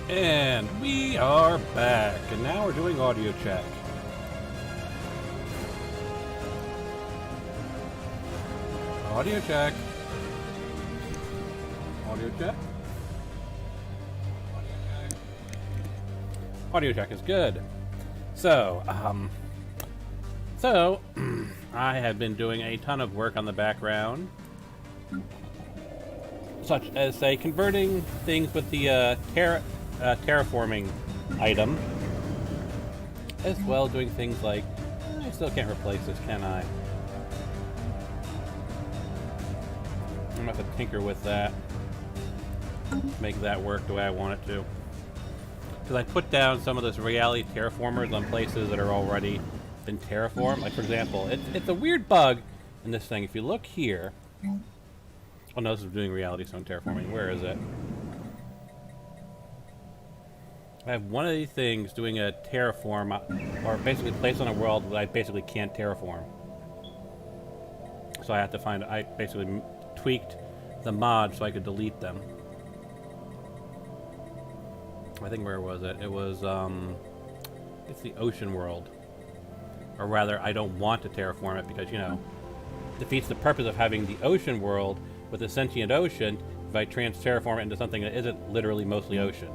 And we are back, and now we're doing audio check. Audio check. Audio check. Audio check is good. So, I have been doing a ton of work on the background, such as, say, converting things with the terraforming item, as well doing things like, I still can't replace this, can I? I'm gonna have to tinker with that, make that work the way I want it to. Because I put down some of those reality terraformers on places that are already been terraformed. Like, for example, it's a weird bug in this thing. If you look here, oh no, this is doing reality stone terraforming. Where is it? I have one of these things doing a terraform, or basically placed on a world that I basically can't terraform. So I have to find, I basically tweaked the mod so I could delete them. I think, where was it? It was, it's the ocean world. Or rather, I don't want to terraform it because, you know, defeats the purpose of having the ocean world with a sentient ocean if I terraform it into something that isn't literally mostly ocean.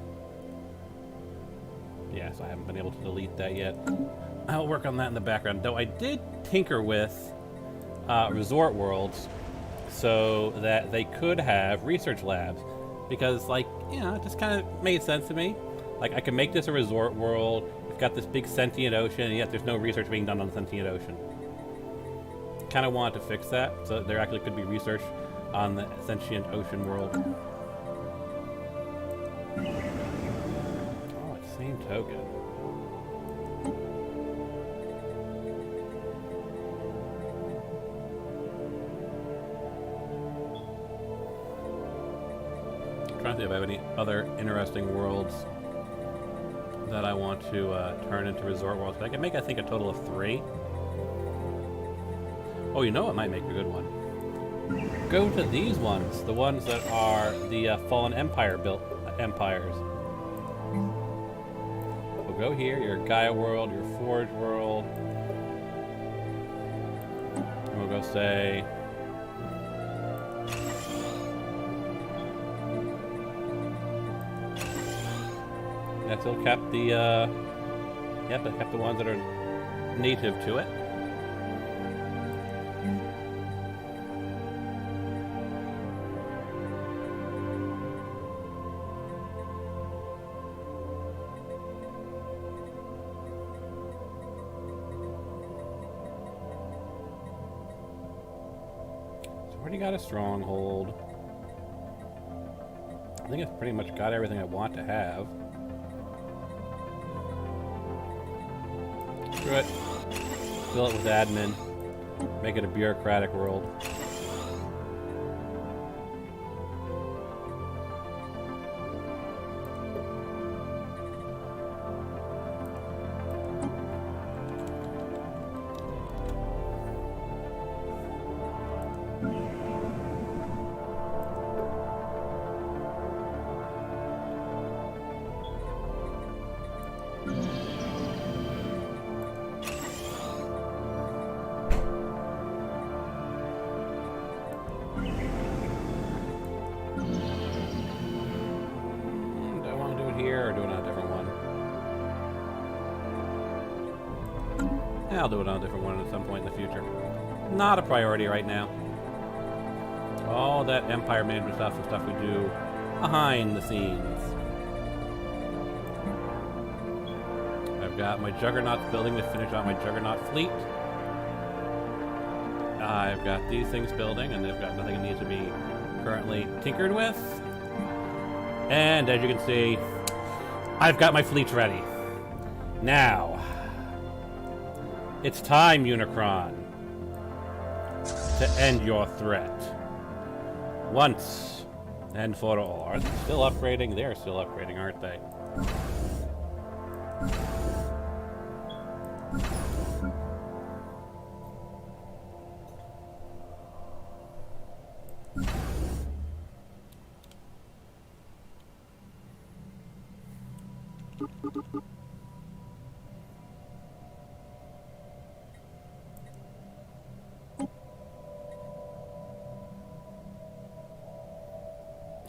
Yes, I haven't been able to delete that yet. I'll work on that in the background. Though I did tinker with resort worlds so that they could have research labs. Because, like, you know, it just kind of made sense to me. Like, I can make this a resort world. We've got this big sentient ocean, and yet there's no research being done on the sentient ocean. Kind of wanted to fix that, so there actually could be research on the sentient ocean world. Oh, it's same token. I'm trying to see if I have any other interesting worlds that I want to turn into resort worlds. But I can make, I think, a total of 3. Oh, you know what might make a good one? Go to these ones, the ones that are the Fallen Empire built empires. We'll go here, your Gaia world, your Forge world. And we'll go say... I still kept the, yep, I kept the ones that are native to it. So already got a stronghold. I think it's pretty much got everything I want to have. Screw it. Fill it with admin. Make it a bureaucratic world. I'll do it on a different one at some point in the future. Not a priority right now. All that Empire management stuff is stuff we do behind the scenes. I've got my Juggernauts building to finish out my Juggernaut fleet. I've got these things building, and they've got nothing that needs to be currently tinkered with. And as you can see, I've got my fleets ready. Now, it's time, Unicron, to end your threat. Once and for all. Are they still upgrading? They're still upgrading, aren't they?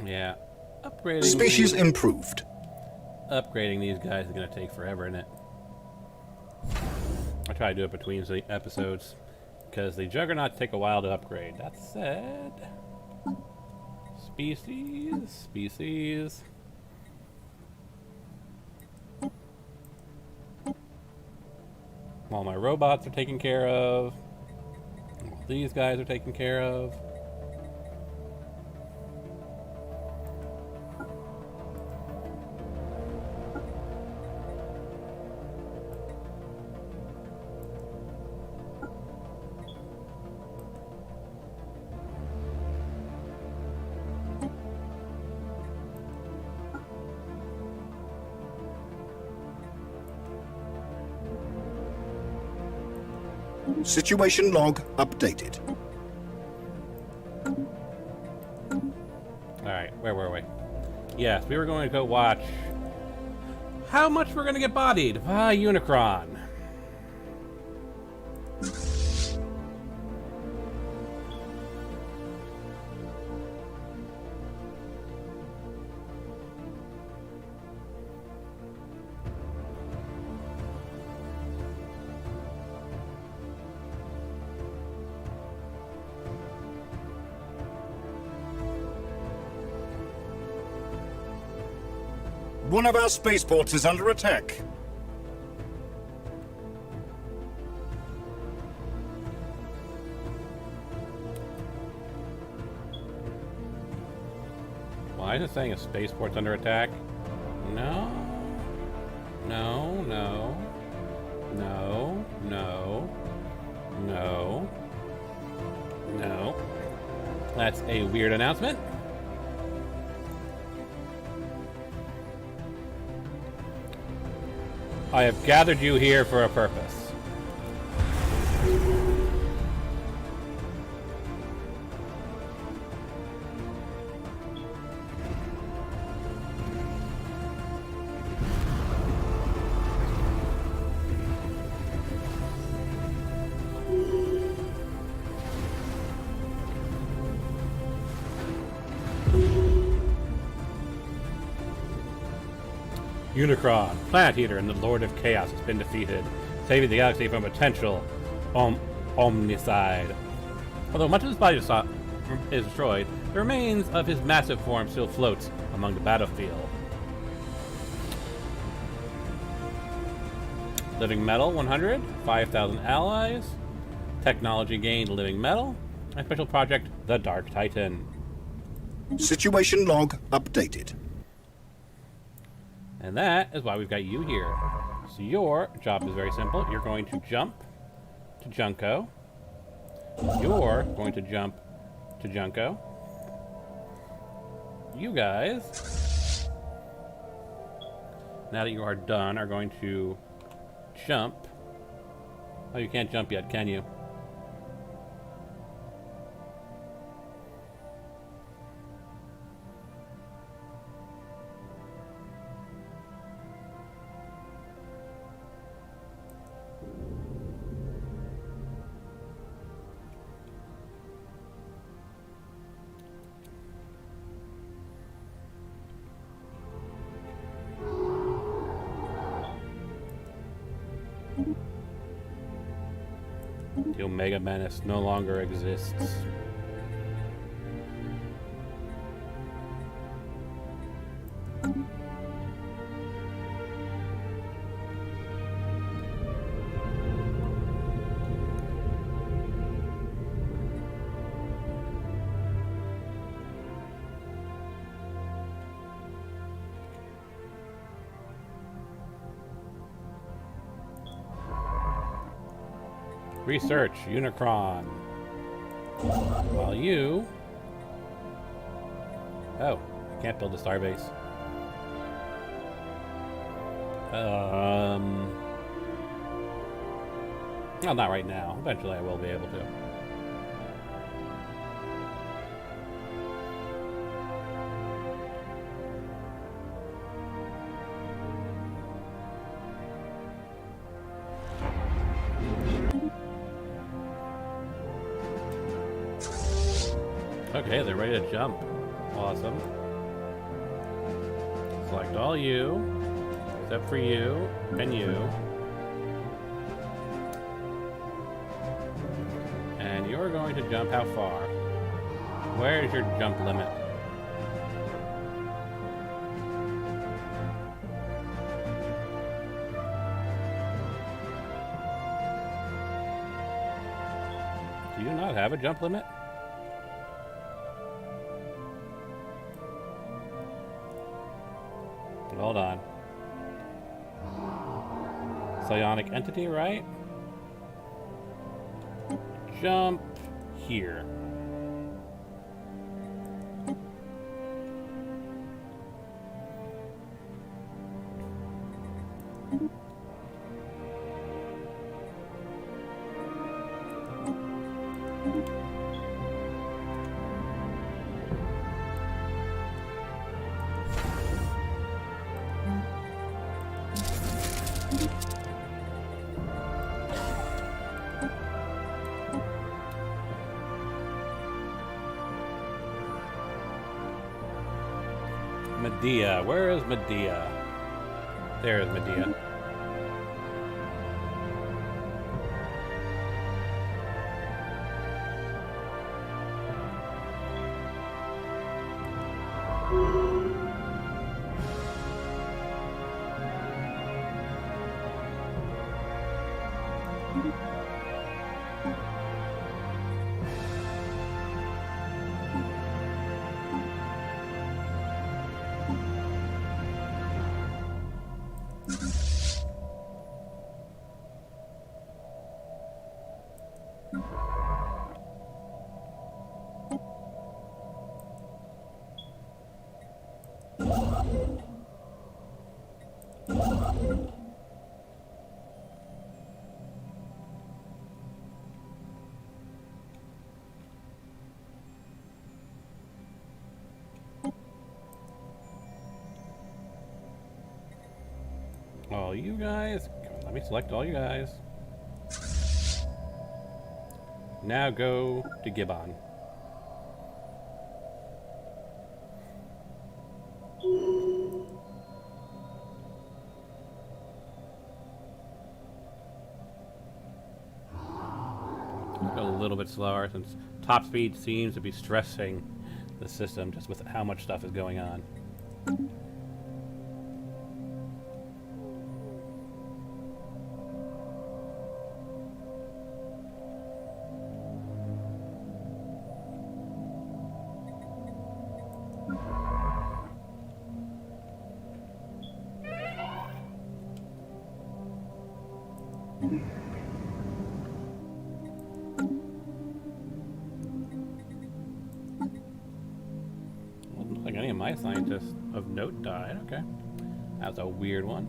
Yeah. Upgrading Species improved. Upgrading these guys is going to take forever, isn't it? I try to do it between the episodes because the Juggernauts take a while to upgrade. That said, species. All my robots are taken care of. All these guys are taken care of. Situation log updated. Alright, where were we? Yes, we were going to go watch how much we're going to get bodied by Unicron. One of our spaceports is under attack. Why is it saying a spaceport's under attack? No. No, no. No, no. No. No. That's a weird announcement. I have gathered you here for a purpose. Unicron, Planet Eater, and the Lord of Chaos has been defeated, saving the galaxy from potential omnicide. Although much of his body is destroyed, the remains of his massive form still floats among the battlefield. Living metal 100, 5,000 allies, technology gained living metal, and special project the Dark Titan. Situation log updated. And that is why we've got you here. So your job is very simple. You're going to jump to Junko. You're going to jump to Junko. You guys, now that you are done, are going to jump. Oh, you can't jump yet, can you? The Omega Menace no longer exists. Research Unicron. While you... Oh, I can't build a starbase. Well, not right now. Eventually I will be able to. Okay, they're ready to jump. Awesome. Select all you, except for you and you. And you're going to jump how far? Where is your jump limit? Do you not have a jump limit? Hold on. Psionic entity, right? Jump here. Medea. Where is Medea? There is Medea. All you guys. Let me select all you guys. Now go to Gibbon. Go a little bit slower since top speed seems to be stressing the system just with how much stuff is going on. Doesn't look like any of my scientists of note died. Okay. That's a weird one.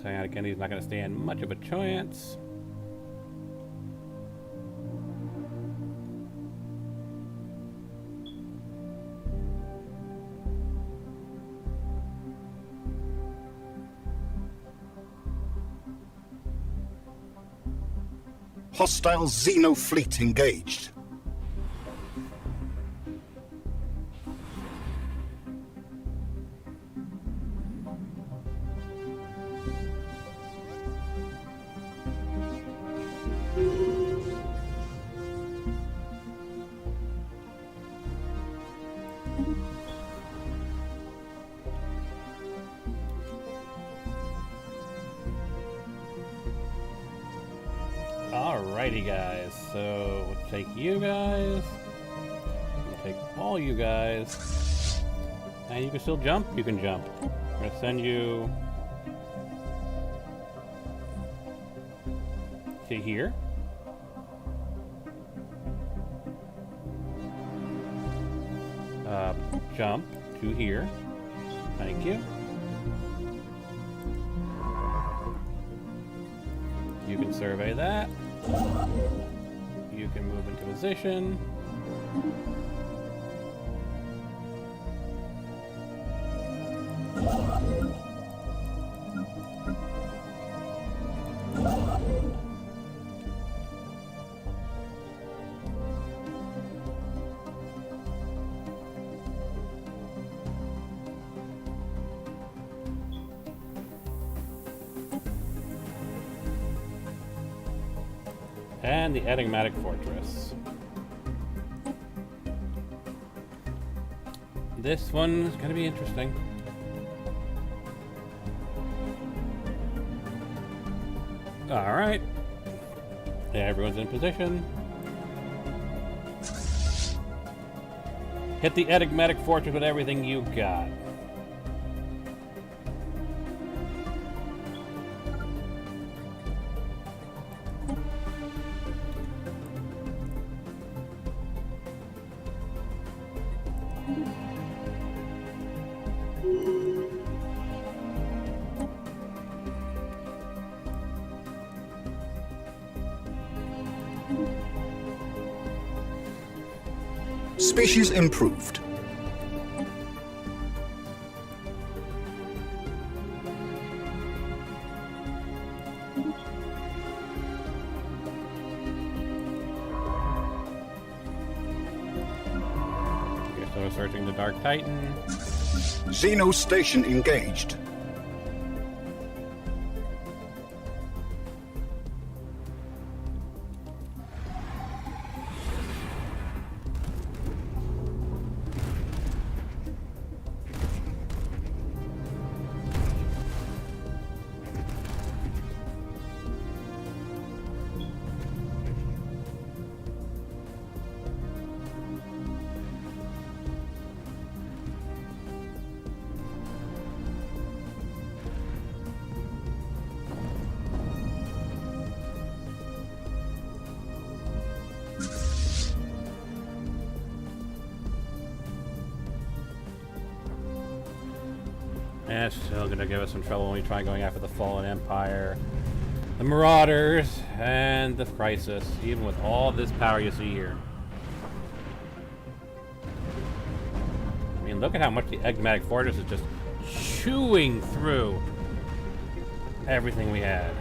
Psionic Entity's not going to stand much of a chance. Hostile Xeno fleet engaged. Alrighty guys, so we'll take you guys, we'll take all you guys, and you can still jump? You can jump. I'm going to send you to here. Jump to here. Thank you. You can survey that. You can move into position. And the enigmatic fortress. This one's gonna be interesting. Alright. Everyone's in position. Hit the enigmatic fortress with everything you got. Species improved. Okay, so searching the Dark Titan. Xeno station engaged. And it's still gonna give us some trouble when we try going after the Fallen Empire, the Marauders, and the Crisis, even with all this power you see here. I mean, look at how much the enigmatic fortress is just chewing through everything we had.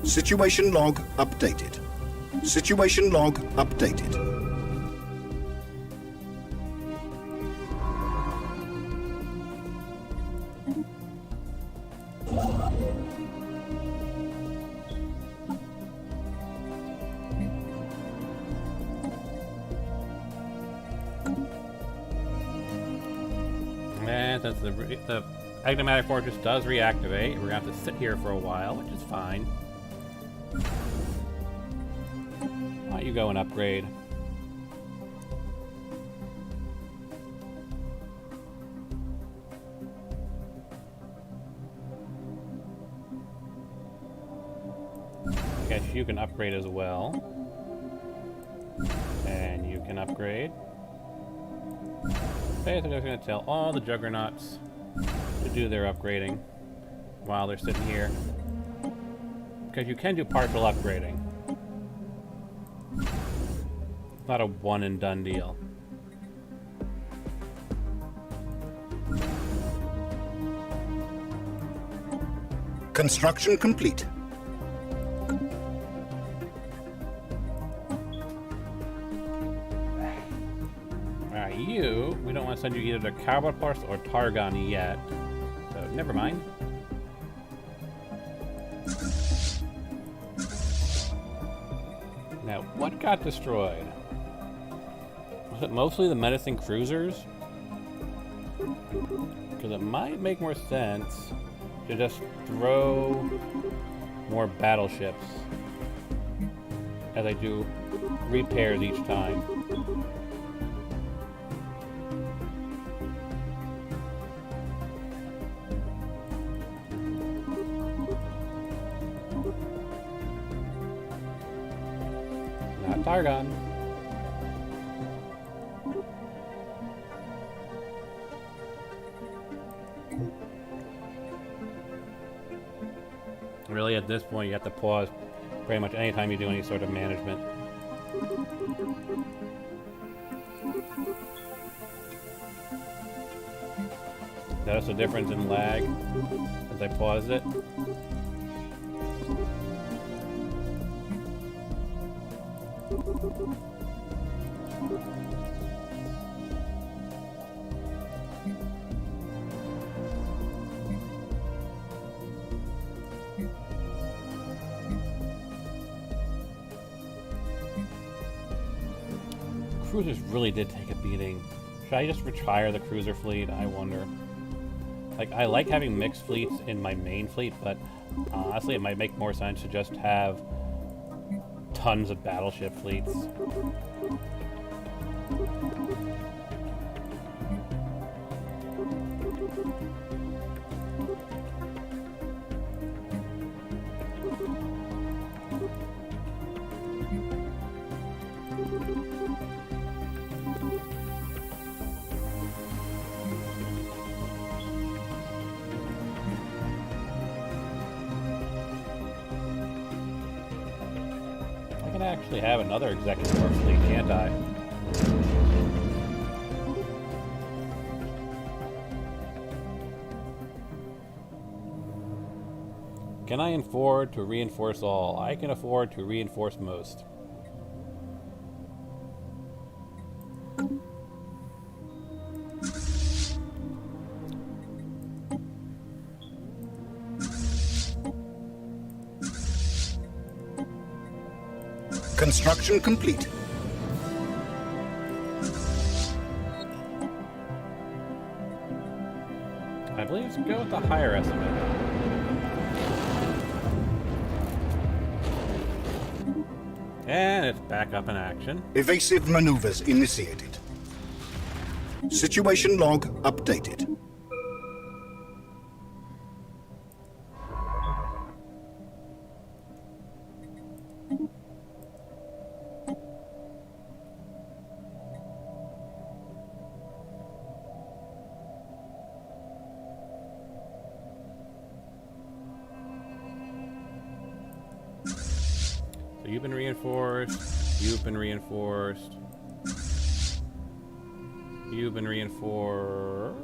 Situation log updated. Situation log updated. And since the enigmatic fortress does reactivate, we're gonna have to sit here for a while, which is fine. Why don't you go and upgrade? I guess you can upgrade as well. And you can upgrade. Basically, I'm going to tell all the Juggernauts to do their upgrading while they're sitting here. Because you can do partial upgrading. It's not a one and done deal. Construction complete. We don't want to send you either to Carbopus or Targon yet, so never mind. Now, what got destroyed? Was it mostly the menacing cruisers? Because it might make more sense to just throw more battleships as I do repairs each time. Not Targon. Really, at this point, you have to pause pretty much anytime you do any sort of management. Notice the difference in lag as I paused it. cruisers really did take a beating. Should I just retire the cruiser fleet? I wonder. Like, I like having mixed fleets in my main fleet, but honestly, it might make more sense to just have tons of battleship fleets. I can actually have another executive fleet, can't I? Can I afford to reinforce all? I can afford to reinforce most. Construction complete. I believe let's go with the higher estimate. And it's back up in action. Evasive maneuvers initiated. Situation log updated. So you've been reinforced. You've been reinforced. You've been reinforced.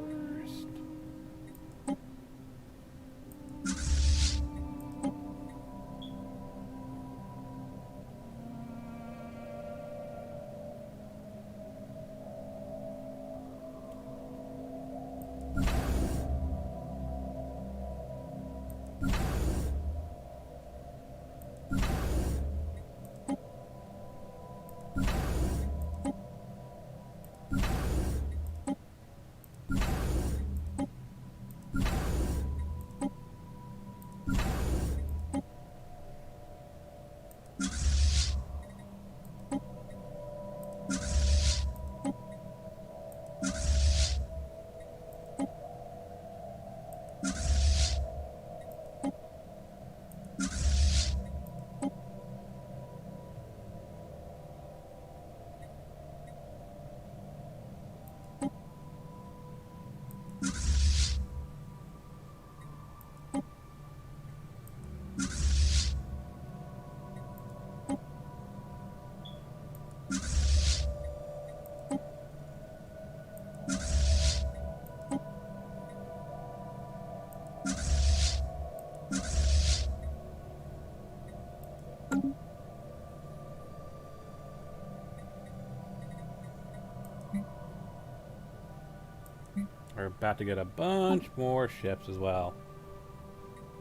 We're about to get a bunch more ships as well.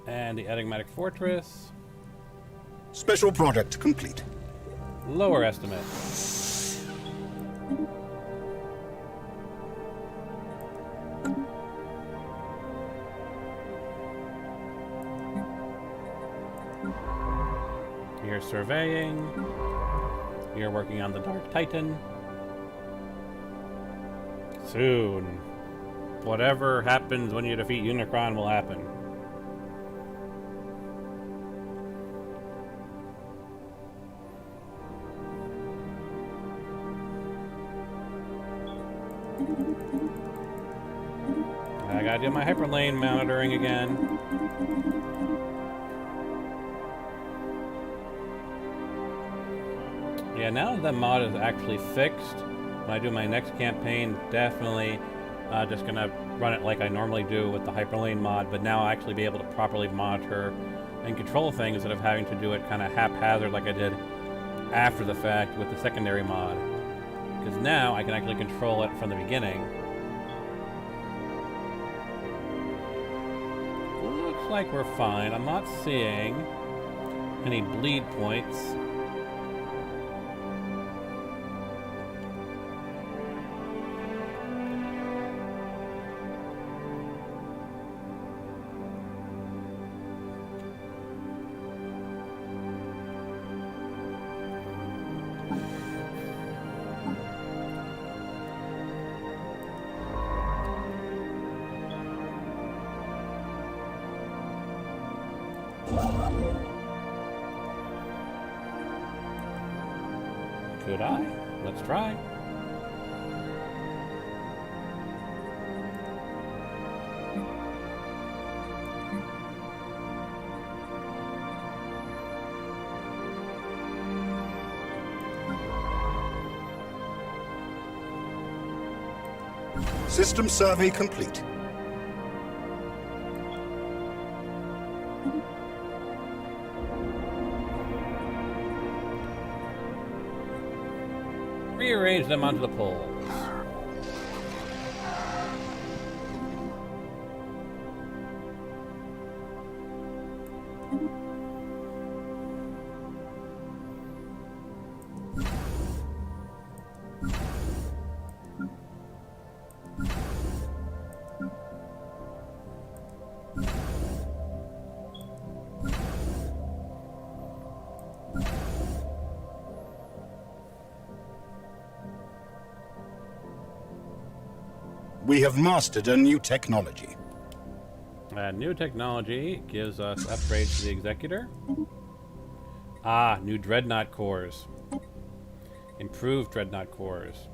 And the enigmatic fortress. Special product complete. Lower estimate. You're surveying. You're working on the Dark Titan. Soon. Whatever happens when you defeat Unicron will happen. I gotta do my hyperlane monitoring again. Yeah, now that the mod is actually fixed, when I do my next campaign, definitely just gonna run it like I normally do with the hyperlane mod, but now I'll actually be able to properly monitor and control things instead of having to do it kind of haphazard like I did after the fact with the secondary mod. Because now I can actually control it from the beginning. Looks like we're fine. I'm not seeing any bleed points. Could I? Let's try. System survey complete. Rearrange them onto the poles. We have mastered a new technology. New technology gives us upgrades to the Executor. Ah, new Dreadnought cores. Improved Dreadnought cores.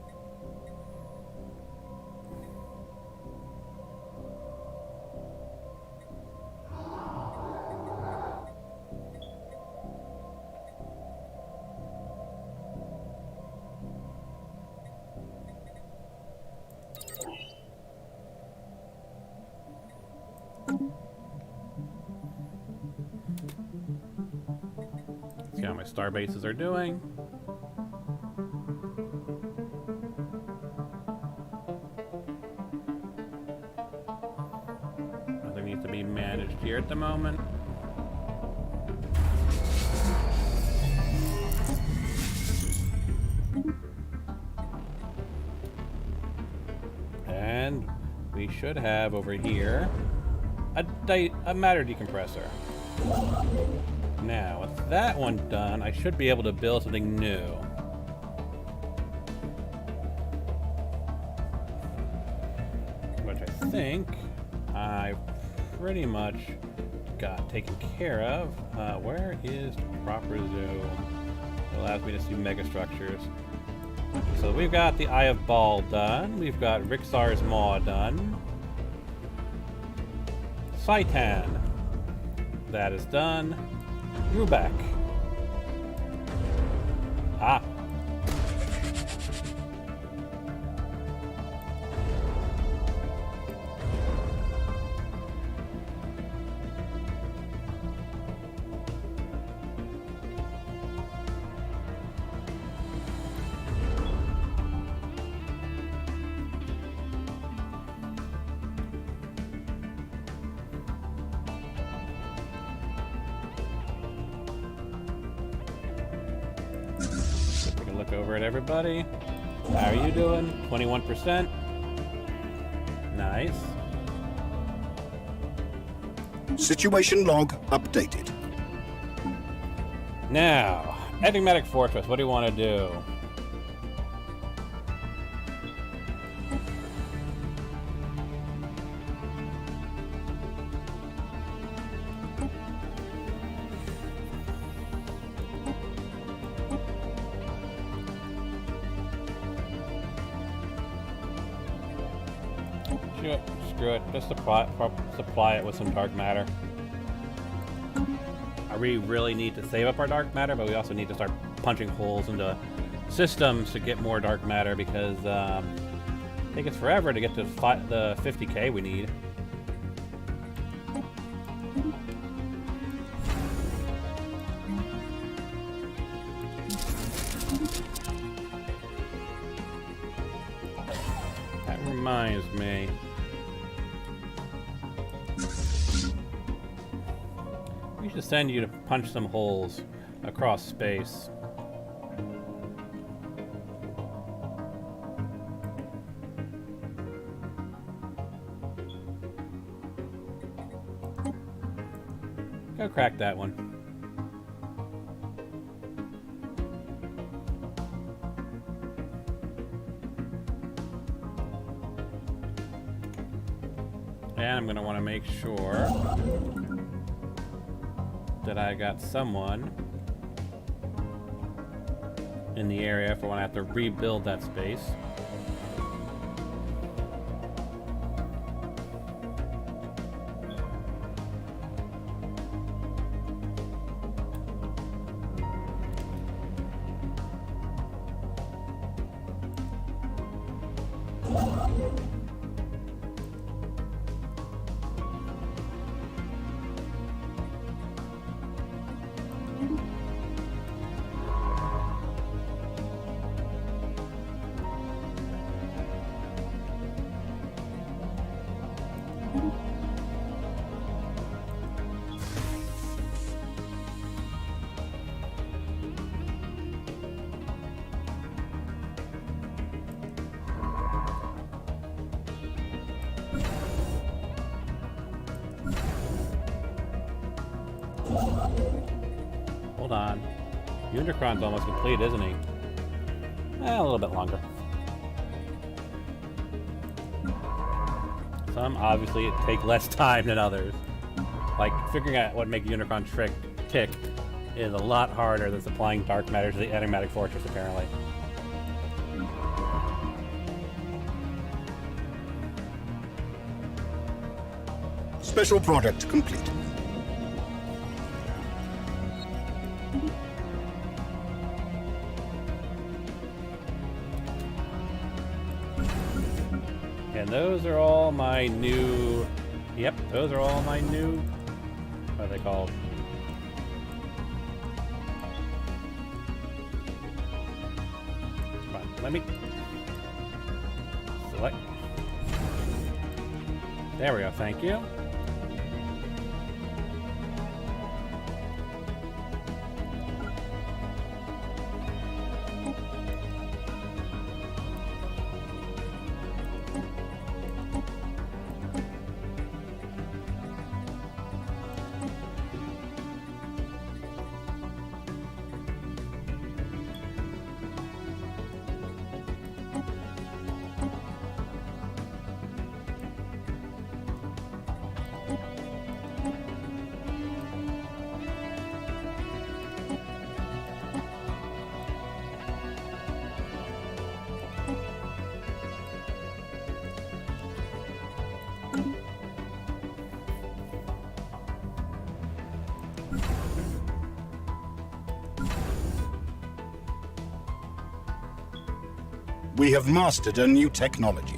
See how my star bases are doing. Nothing needs to be managed here at the moment. And we should have over here a matter decompressor. Now, with that one done, I should be able to build something new. Which I think I pretty much got taken care of. Where is the proper zoom? It allows me to see megastructures. So we've got the Eye of Ball done. We've got Rixar's Maw done. Saitan. That is done. Rubek. Ah. Look over at everybody. How are you doing? 21%. Nice. Situation log updated. Now, Enigmatic Fortress, what do you want to do? Screw it. Just supply it with some dark matter. We really need to save up our dark matter, but we also need to start punching holes into systems to get more dark matter because it takes us forever to get to the 50k we need. That reminds me. We should send you to punch some holes across space. Go crack that one. And I'm going to want to make sure that I got someone in the area for when I have to rebuild that space. Hold on. Unicron's almost complete, isn't he? A little bit longer. Some obviously take less time than others. Like, figuring out what makes Unicron tick is a lot harder than supplying dark matter to the enigmatic fortress, apparently. Special product complete. And those are all my new... Yep, those are all my new... What are they called? Come on, let me... Select... There we go, thank you. We have mastered a new technology.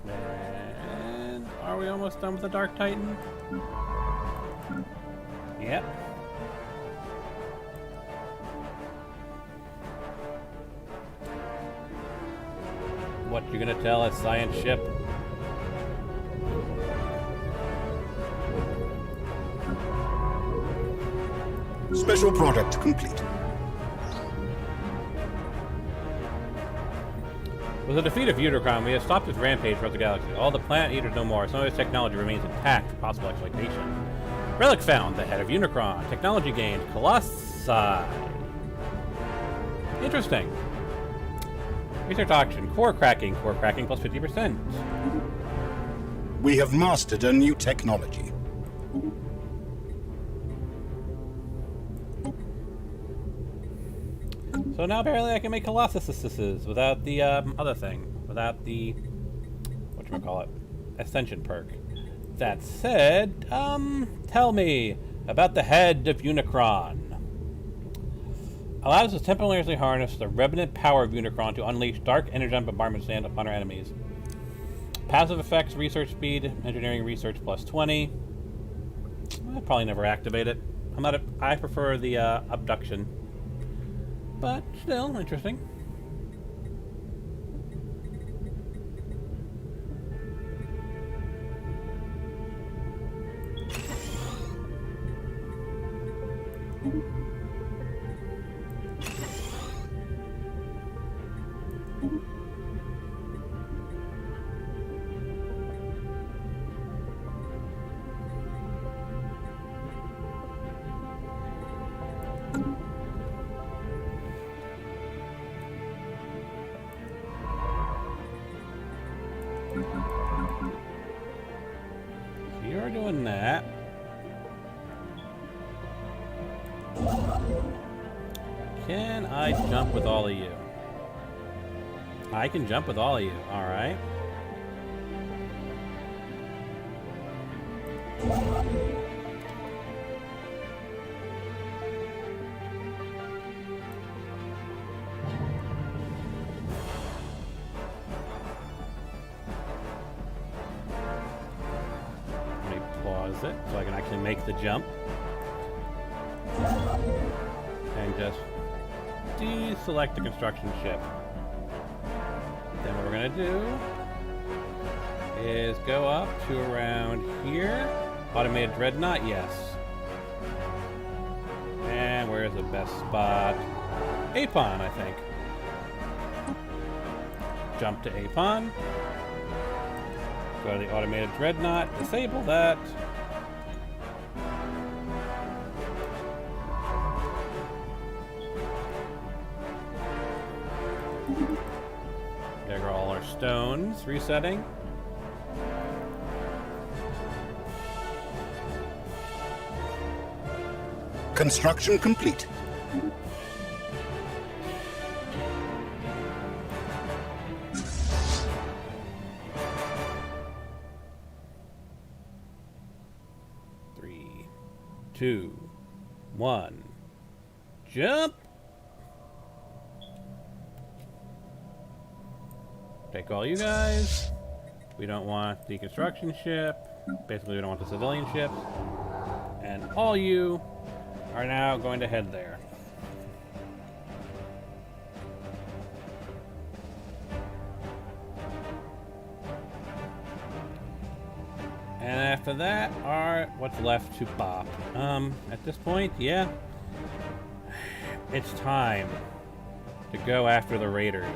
And are we almost done with the Dark Titan? Yep. What you gonna tell a science ship? Special product complete. With the defeat of Unicron, we have stopped his rampage throughout the galaxy. All the planet eaters no more. Some of his technology remains intact for possible exploitation. Relic found, the head of Unicron. Technology gained, Colossi. Interesting. Research auction, core cracking plus 50%. We have mastered a new technology. So now apparently I can make Colossuses without the other thing. Without the... whatchamacallit? Ascension perk. That said, tell me about the head of Unicron. Allows us to temporarily harness the revenant power of Unicron to unleash dark energon bombardment stand upon our enemies. Passive effects, research speed, engineering research plus 20. I'll probably never activate it. I prefer the abduction. But still, interesting. So you're doing that. Can I jump with all of you? I can jump with all of you. All right. Let me pause it so I can actually make the jump. And just deselect the construction ship. Then what we're gonna do is go up to around here. Automated dreadnought, yes. And where's the best spot? Apon, I think. Jump to Apon. Go to the automated dreadnought, disable that. There go all our stones, resetting. Construction complete. Three, 2, 1. Jump! Take all you guys. We don't want the construction ship. Basically, we don't want the civilian ships. And all you are now going to head there. And after that are what's left to pop. At this point, yeah. It's time to go after the raiders.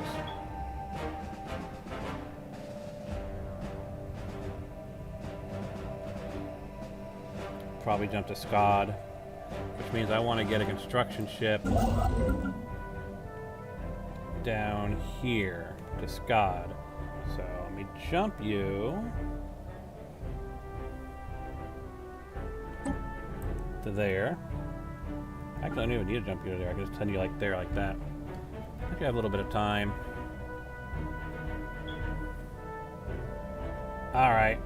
Probably jump to Scod, which means I want to get a construction ship down here to Scod. So let me jump you to there. Actually, I don't even need to jump you to there. I can just send you like there, like that. I think I have a little bit of time. All right.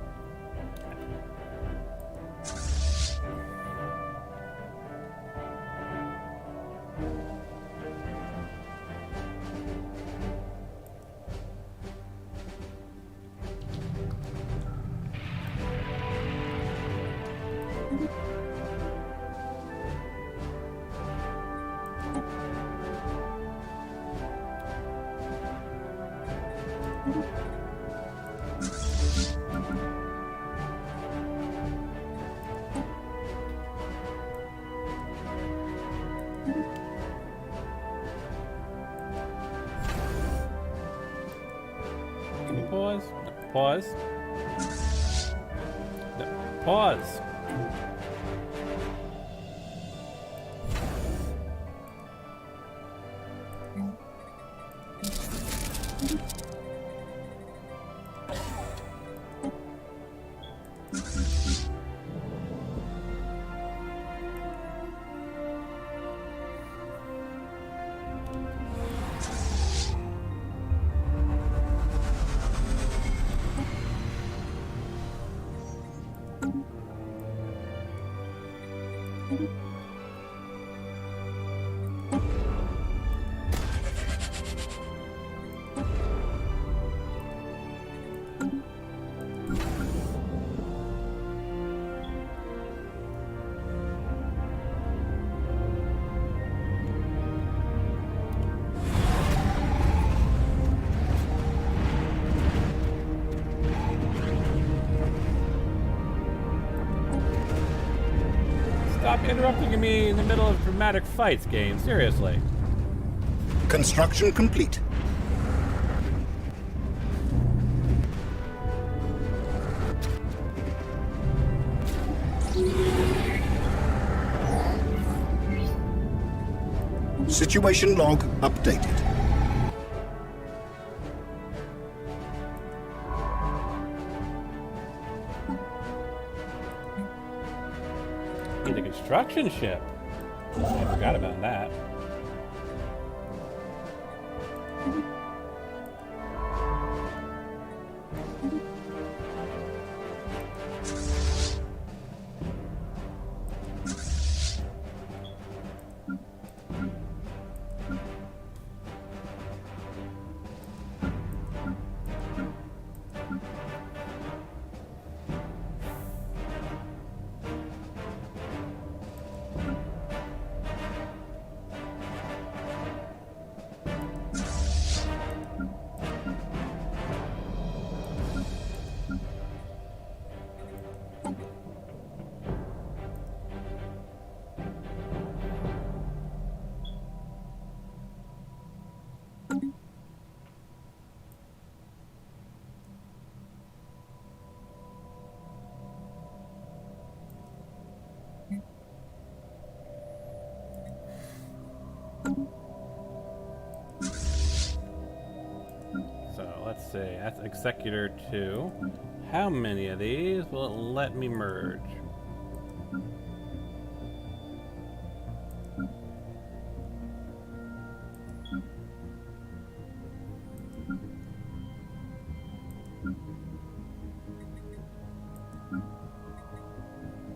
Can you pause? No, pause. No, pause. Stop interrupting me in the middle of dramatic fights, game. Seriously. Construction complete. Situation log updated. He's a construction ship. I forgot about that. So let's see, that's Executor 2. How many of these will it let me merge?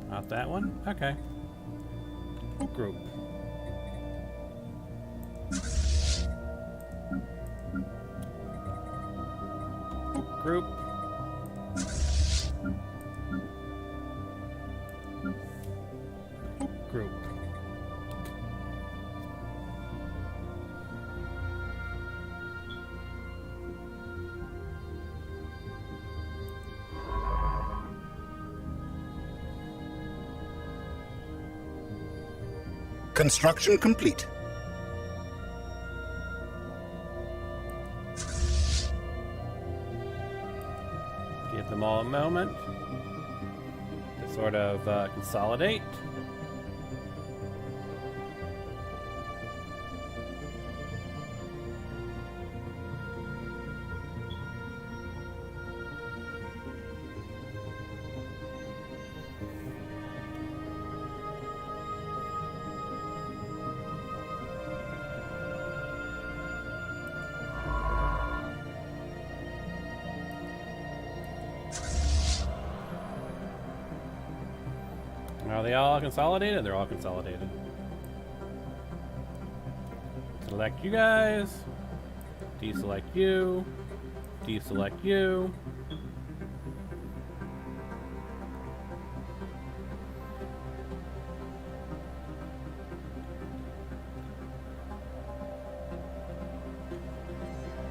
Not that one? Okay. Group. Group. Group. Construction complete. Give them all a moment to sort of consolidate. Are they all consolidated? They're all consolidated. Select you guys. Deselect you. Deselect you.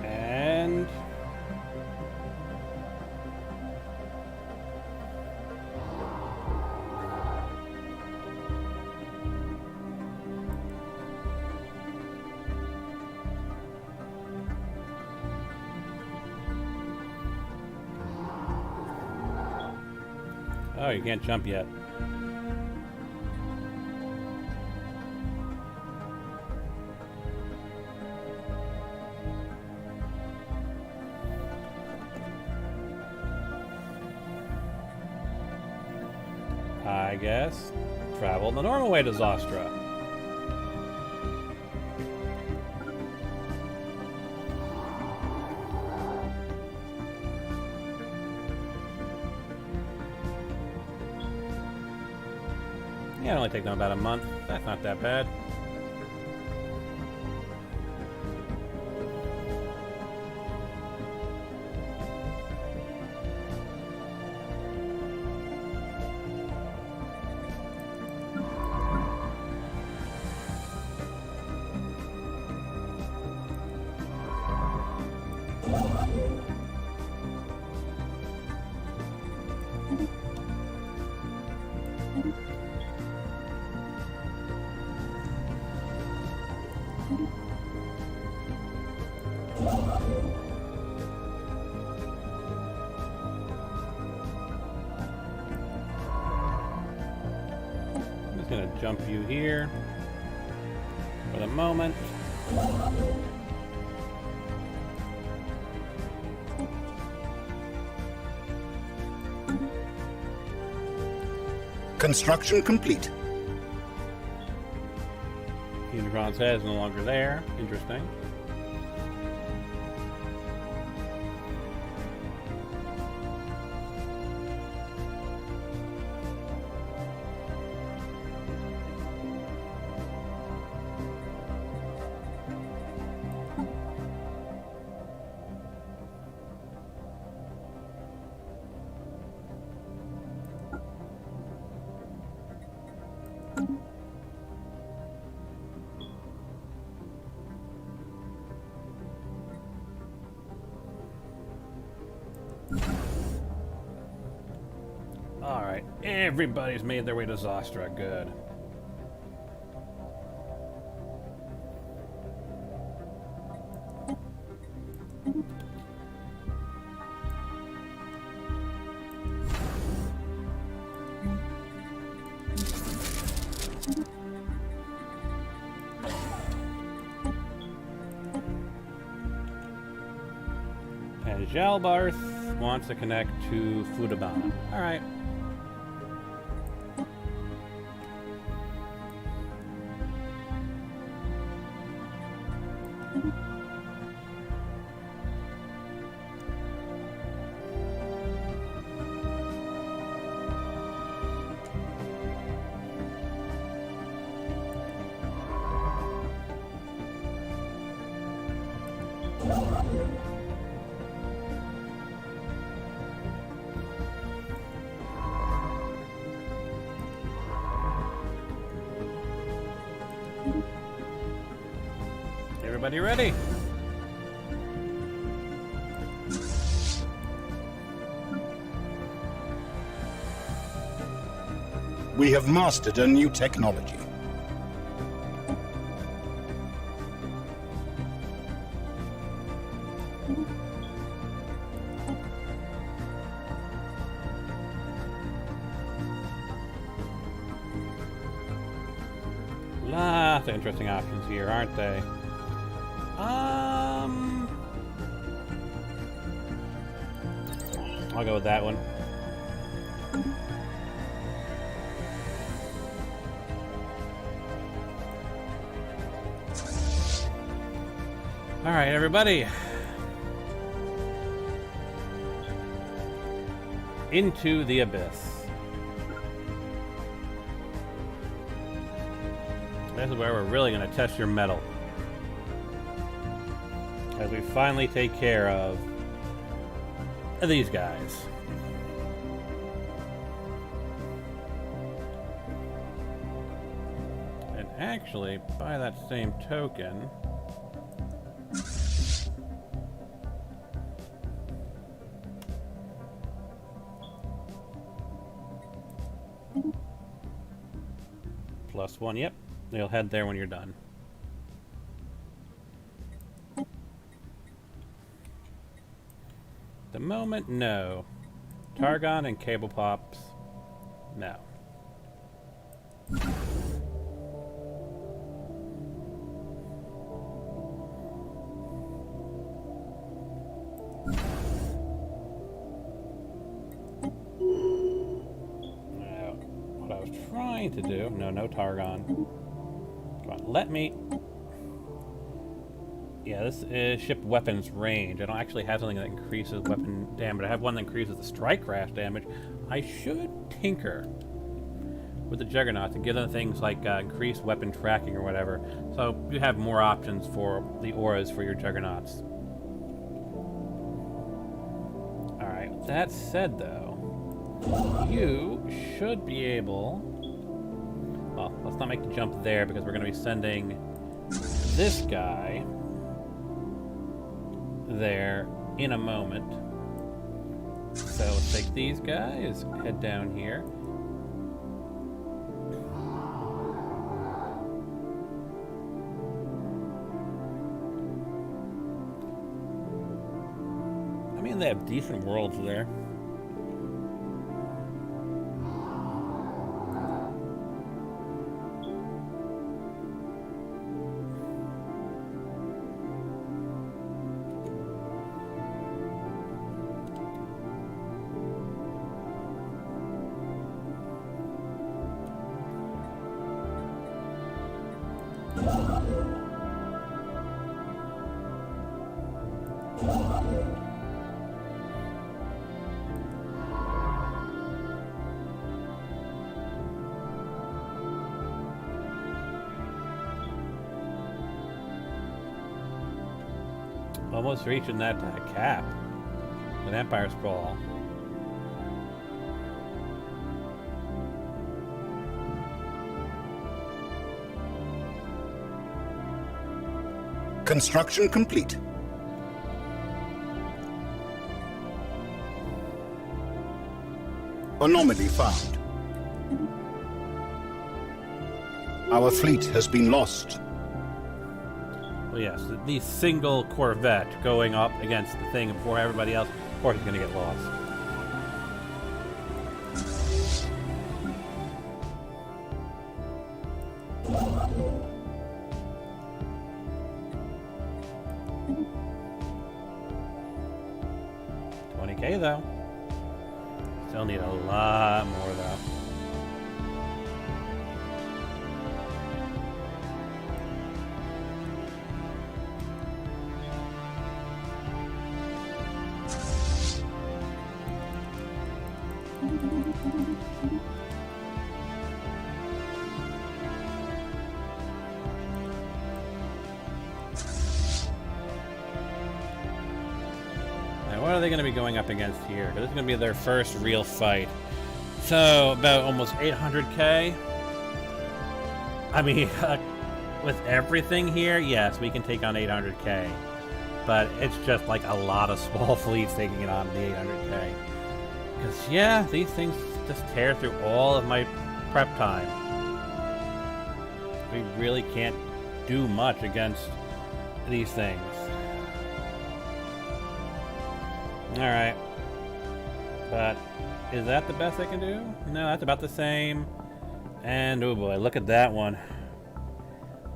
And oh, you can't jump yet. I guess travel the normal way to Zostra. Yeah, it only take them about a month. That's not that bad. I'm just gonna jump you here for the moment. Construction complete. Targon's head is no longer there. Interesting. Alright, everybody's made their way to Zostra. Good. And Jalbarth wants to connect to Fudabana. Alright. Everybody ready? We have mastered a new technology. Lots of interesting options here, aren't they? I'll go with that one. All right, everybody. Into the abyss. This is where we're really going to test your mettle. As we finally take care of these guys. And actually, by that same token, +1, yep. You'll head there when you're done. The moment, no. Targon and Cable Pops, no. Now, what I was trying to do, no Targon. Come on, let me. Yeah, this is ship weapons range. I don't actually have something that increases weapon damage. I have one that increases the strike crash damage. I should tinker with the Juggernaut to give them things like increased weapon tracking or whatever. So you have more options for the auras for your Juggernauts. Alright, with that said though, you should be able... Well, let's not make the jump there because we're going to be sending this guy there in a moment. So let's take these guys, head down here. I mean, they have decent worlds there. almost reaching that cap. An Empire Sprawl. Construction complete. Anomaly found. Our fleet has been lost. Well, yes, the single Corvette going up against the thing before everybody else, of course, is going to get lost. $20K though. Still need a lot more though. What are they going to be going up against here? Because this is going to be their first real fight. So, about almost 800K. I mean, with everything here, yes, we can take on 800K. But it's just like a lot of small fleets taking it on the 800K. Because, yeah, these things just tear through all of my prep time. We really can't do much against these things. Alright. But is that the best I can do? No, that's about the same. And oh boy, look at that one.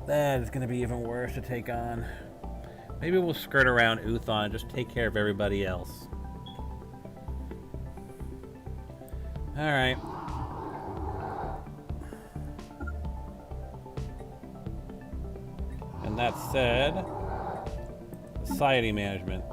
That is going to be even worse to take on. Maybe we'll skirt around Uthon and just take care of everybody else. Alright. And that said, society management.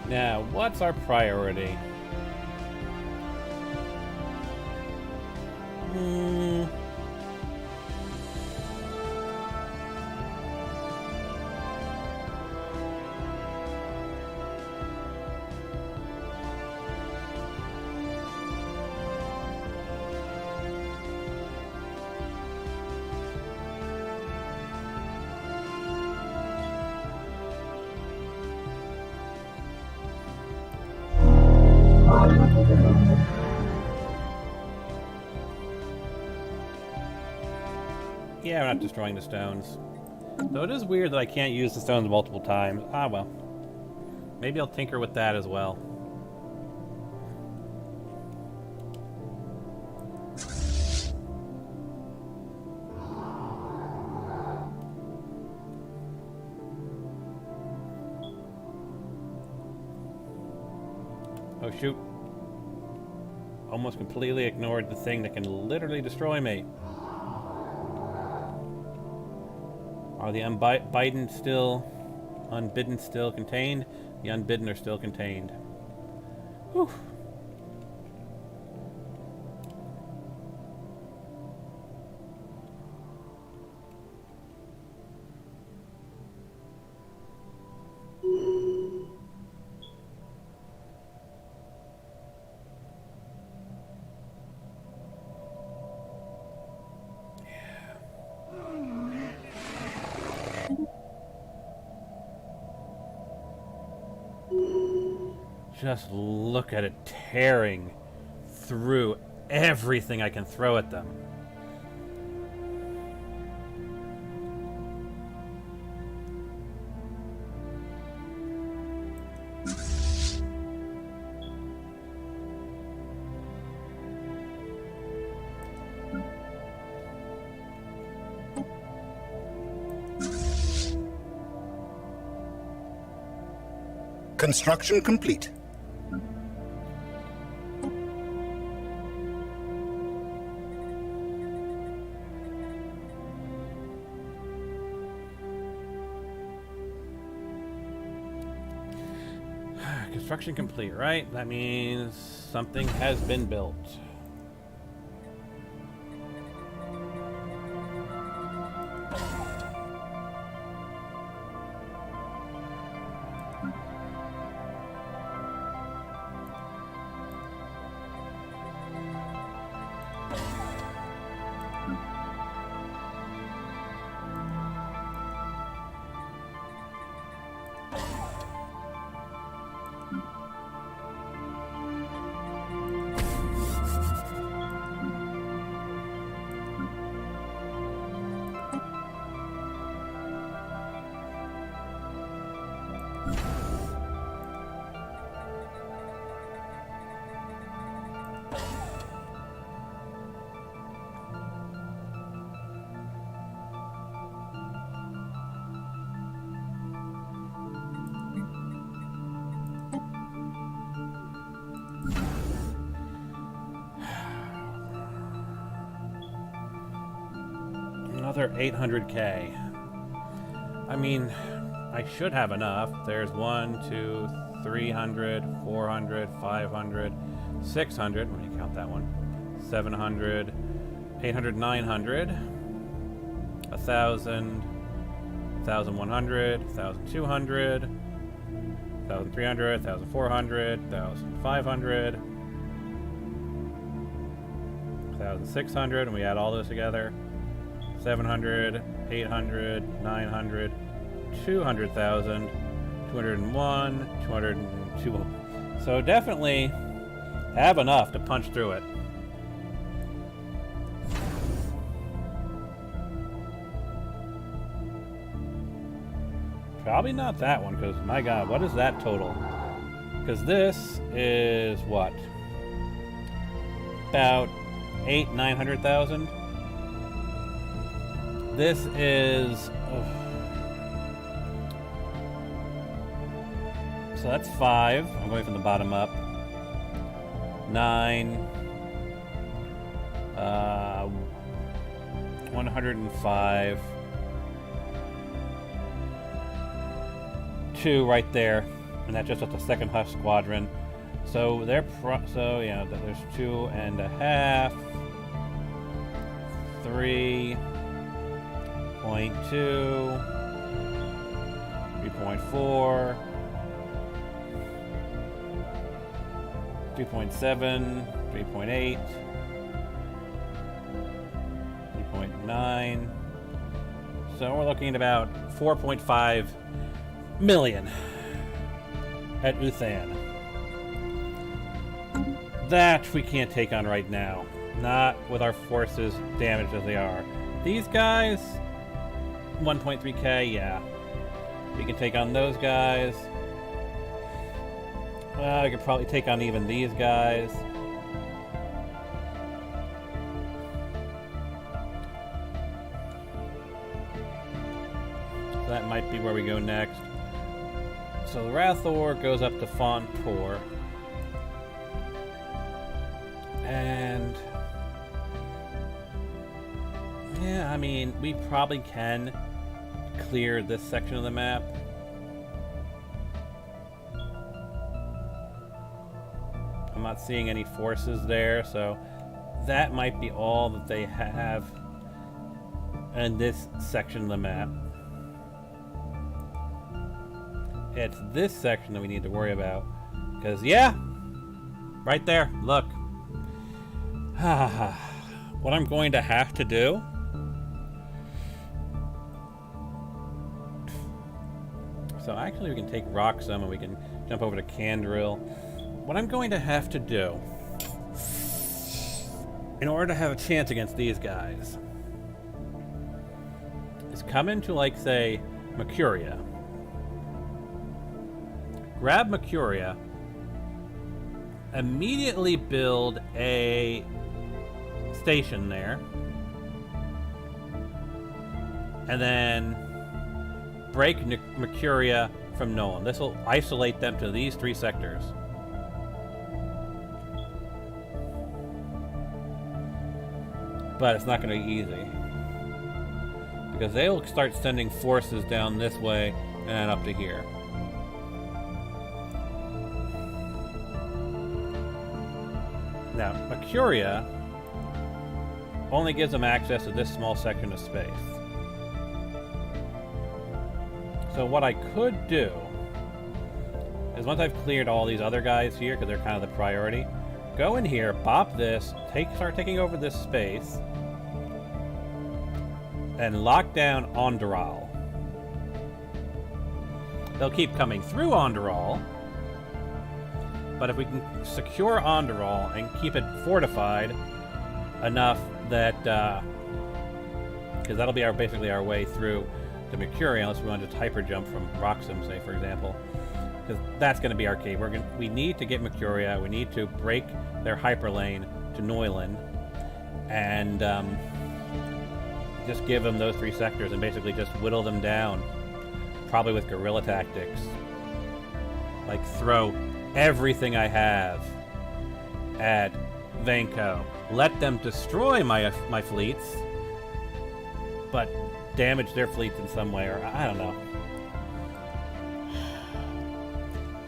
Now, what's our priority? Yeah, we're not destroying the stones. Though it is weird that I can't use the stones multiple times. Ah, well. Maybe I'll tinker with that as well. Oh, shoot. Almost completely ignored the thing that can literally destroy me. Are the unbidden still... unbidden still contained? The unbidden are still contained. Whew. Just look at it tearing through everything I can throw at them. Construction complete. Construction complete, right? That means something has been built. Another 800K. I mean, I should have enough. There's 1, 2, 300, 400, 500, 600. Let me count that one. 700, 800, 900, 1,000, 1,100, 1,200, 1,300, 1,400, 1,500, 1,600, and we add all those together. 700, 800, 900, 200,000, 201, 202. So definitely have enough to punch through it. Probably not that one, because my god, what is that total? Because this is what? About 900,000? This is... So that's 5. I'm going from the bottom up. 9. 105. 2 right there. And that's just at the second Hush Squadron. So they're... so, yeah, there's 2.5. 3... 0.2, 3.4, 3.7, 3.8, 3.9. So we're looking at about 4.5 million at Uthan. That we can't take on right now. Not with our forces damaged as they are. These guys... 1.3k, yeah. We can take on those guys. I could probably take on even these guys. So that might be where we go next. So the Rathor goes up to Fontor. And... yeah, I mean, we probably can clear this section of the map. I'm not seeing any forces there, so that might be all that they have in this section of the map. It's this section that we need to worry about. Because, yeah, right there, look. What I'm going to have to do... so actually we can take Roxham and we can jump over to Candril. What I'm going to have to do in order to have a chance against these guys, is come into, like, say, Mercuria. Grab Mercuria, immediately build a station there, and then break Mercuria from Nolan. This will isolate them to these 3 sectors. But it's not going to be easy, because they will start sending forces down this way and up to here. Now, Mercuria only gives them access to this small section of space. So what I could do is, once I've cleared all these other guys here, because they're kind of the priority, go in here, bop this, start taking over this space, and lock down Onderal. They'll keep coming through Onderal, but if we can secure Onderal and keep it fortified enough that, because that'll be basically our way through to Mercuria, unless we want to just hyper jump from Roxham, say, for example, because that's going to be our key. We need to get Mercuria. We need to break their hyperlane to Noyland, and just give them those 3 sectors and basically just whittle them down, probably with guerrilla tactics. Like, throw everything I have at Vanco. Let them destroy my fleets, but damage their fleets in some way, or I don't know.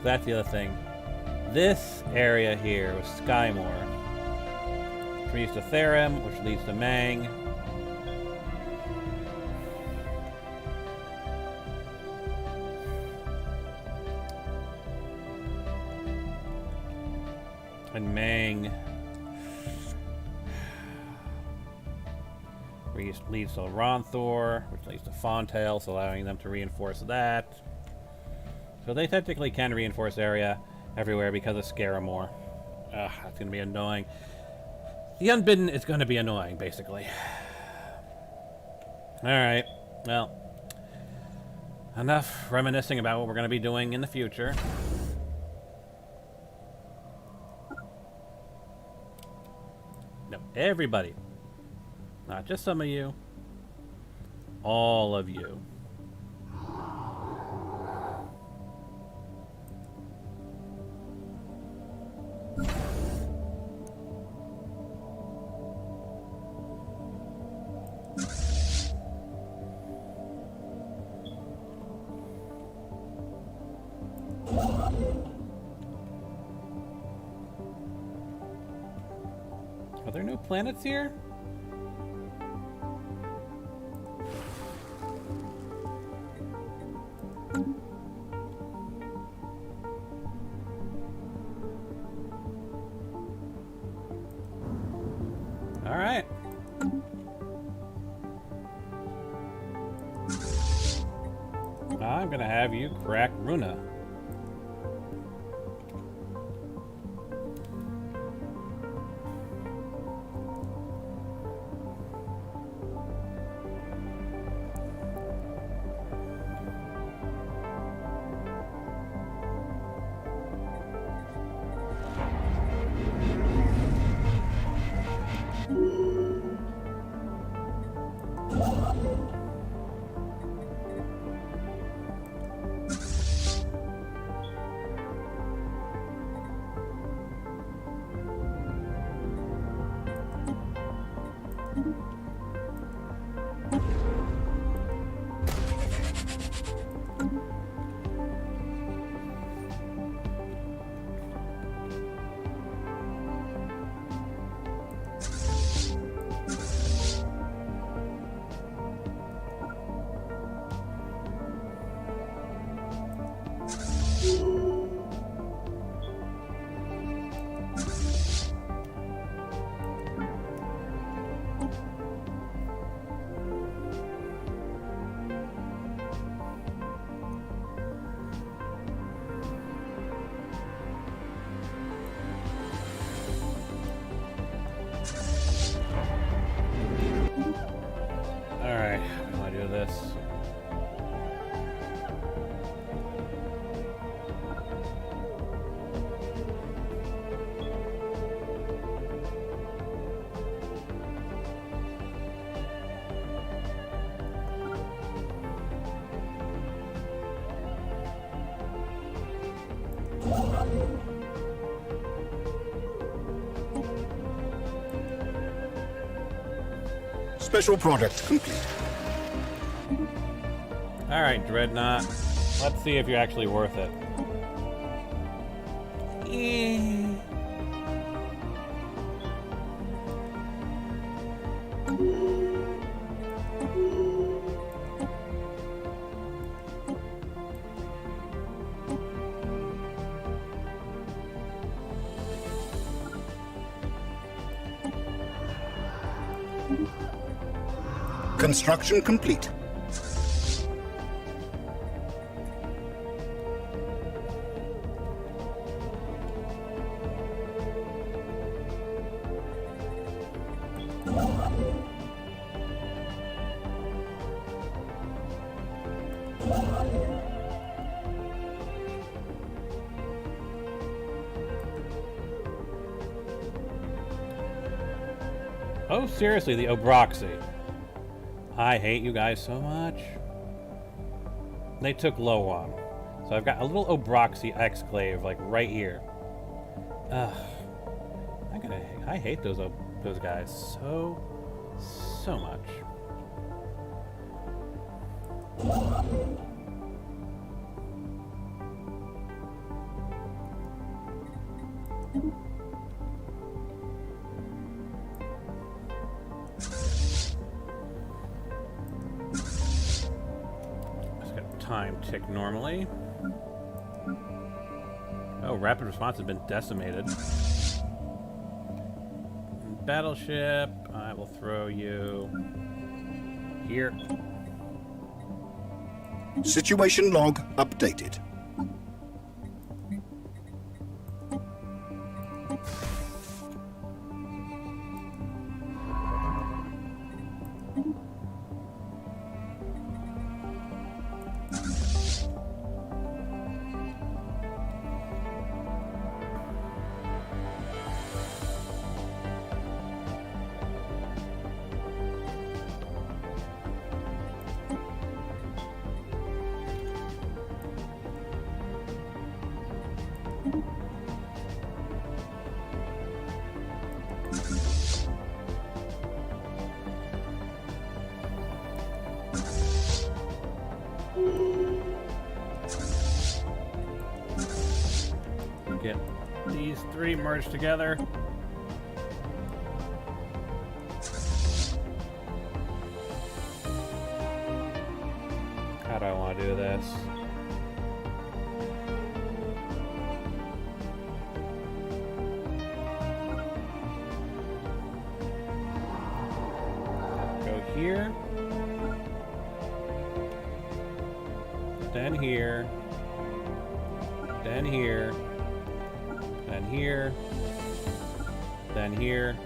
That's the other thing. This area here was Skymore, which leads to Therum, which leads to Mang. And Mang leads to Ronthor, which leads to Fontail, so allowing them to reinforce that. So they technically can reinforce area everywhere because of Scaramore. That's going to be annoying. The Unbidden is going to be annoying, basically. Alright, well, enough reminiscing about what we're going to be doing in the future. No, everybody. Not just some of you. All of you. Are there no planets here? All right. I'm gonna have you crack Runa. of this. Special product complete. Alright, Dreadnought. Let's see if you're actually worth it. Construction complete. Oh, seriously, the Obroxy. I hate you guys so much. They took low on. So I've got a little Obroxy exclave, like, right here. Ugh. I hate those guys so much. Time tick normally. Oh, rapid response has been decimated. Battleship, I will throw you here. Situation log updated. Get these three merged together. How do I want to do this? Go here. Then here. Then here. Then here. Then here.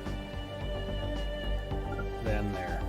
Then there.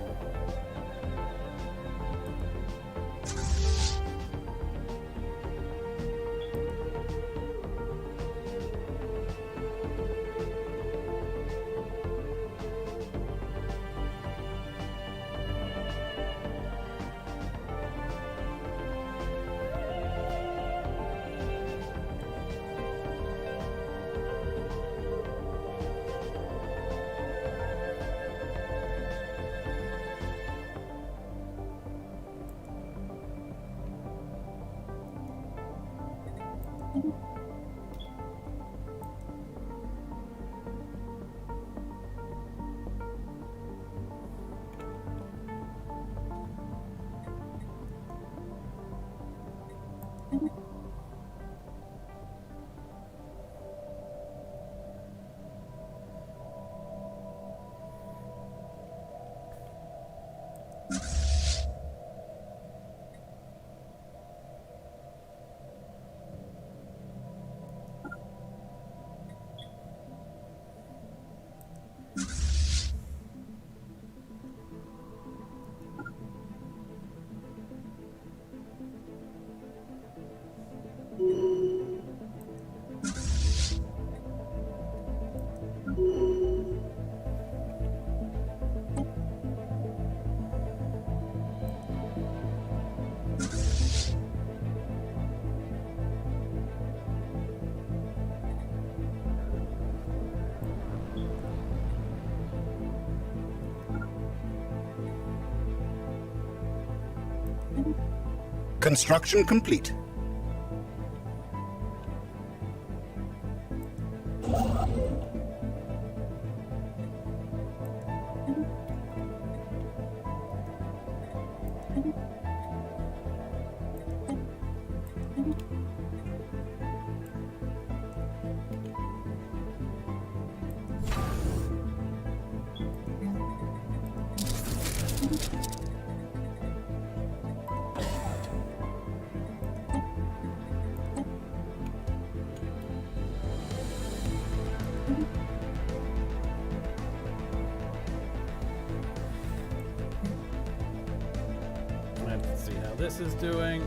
Construction complete. Let's see how this is doing.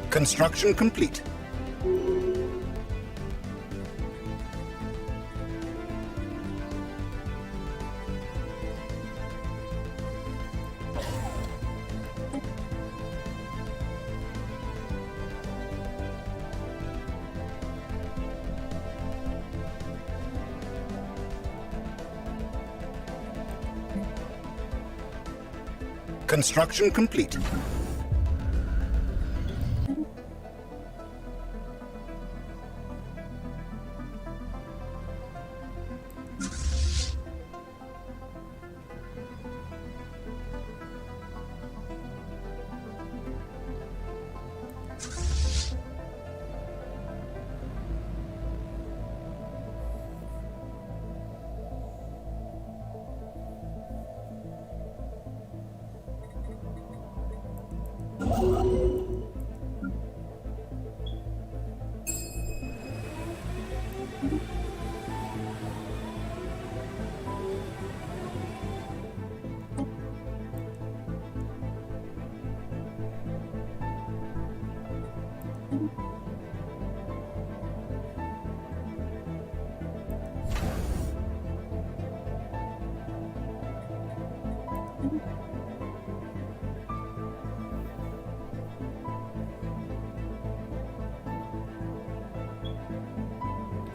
Construction complete. Construction complete.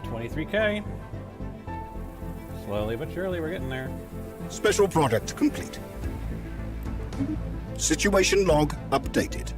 $23K. Slowly but surely, we're getting there. Special product complete. Situation log updated.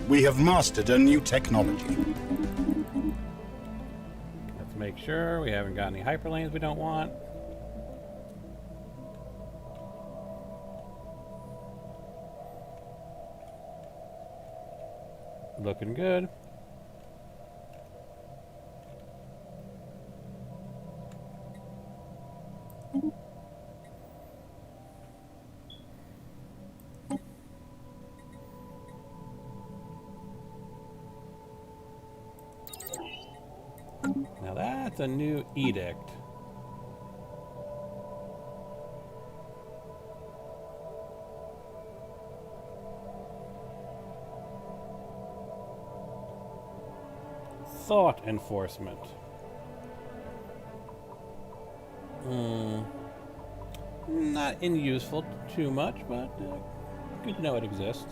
We have mastered a new technology. Let's make sure we haven't got any hyperlanes we don't want. Looking good. Now that's a new edict. Thought enforcement. Not unuseful too much, but good to know it exists.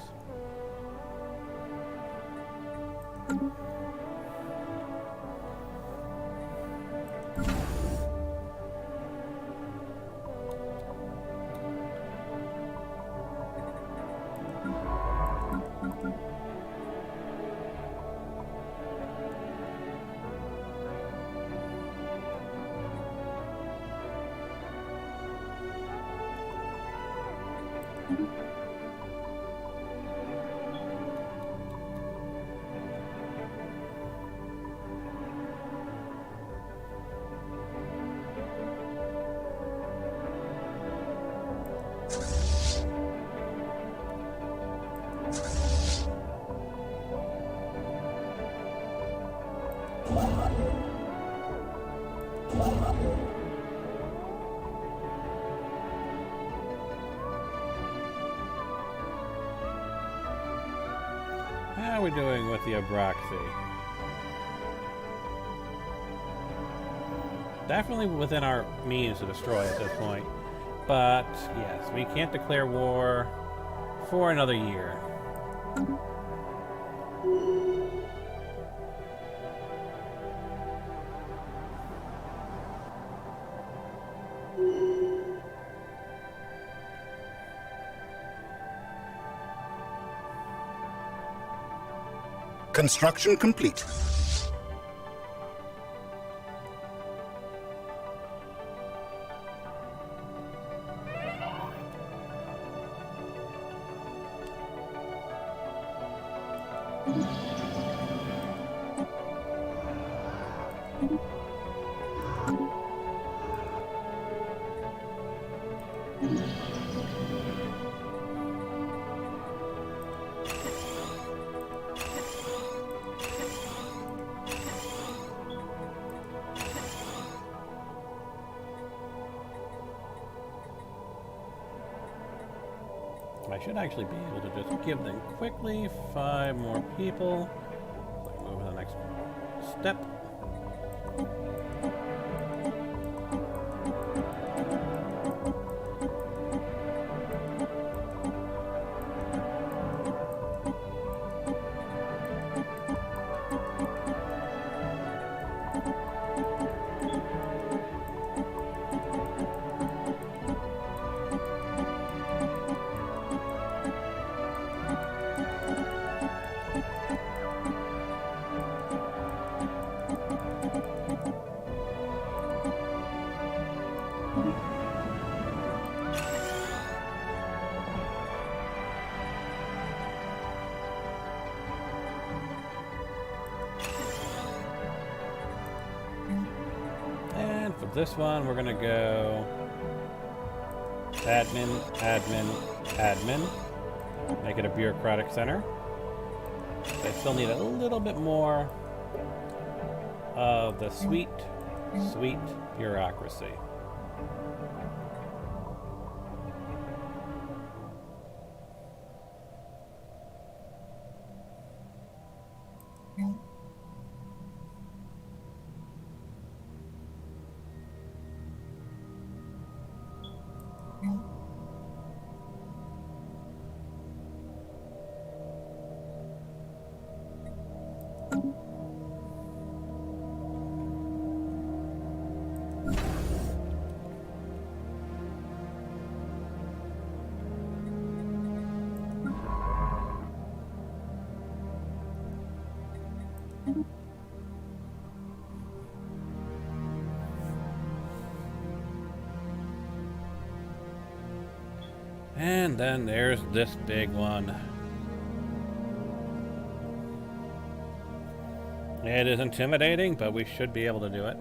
How are we doing with the Abraxi? Definitely within our means to destroy at this point. But, yes, we can't declare war for another year. Construction complete. I should actually be able to just give them quickly 5 more people. Move to the next step. For this one, we're gonna go admin, admin, admin. Make it a bureaucratic center. They still need a little bit more of the sweet, sweet bureaucracy. And then there's this big one. It is intimidating, but we should be able to do it.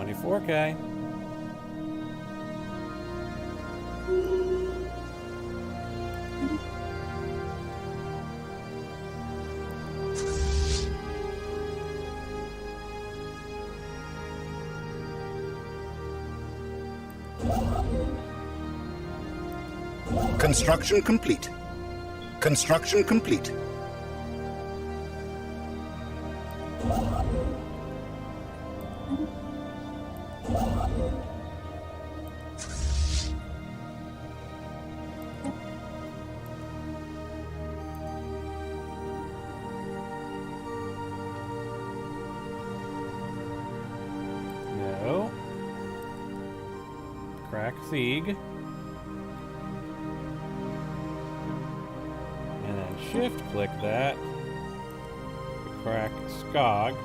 24K. Construction complete. Construction complete. No. Crack Sieg. And then shift click that. Crack Skog.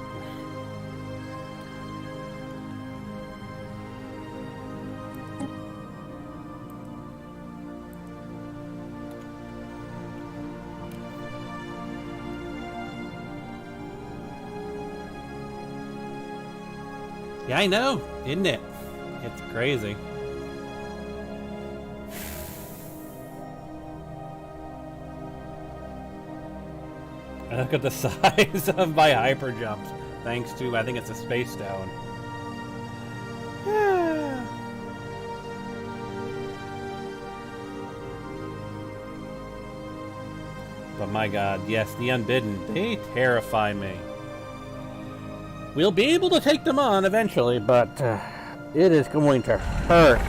Yeah, I know, isn't it? It's crazy. Look at the size of my hyper jumps, thanks to, I think it's a space stone. But my god, yes, the Unbidden, they terrify me. We'll be able to take them on eventually, but it is going to hurt.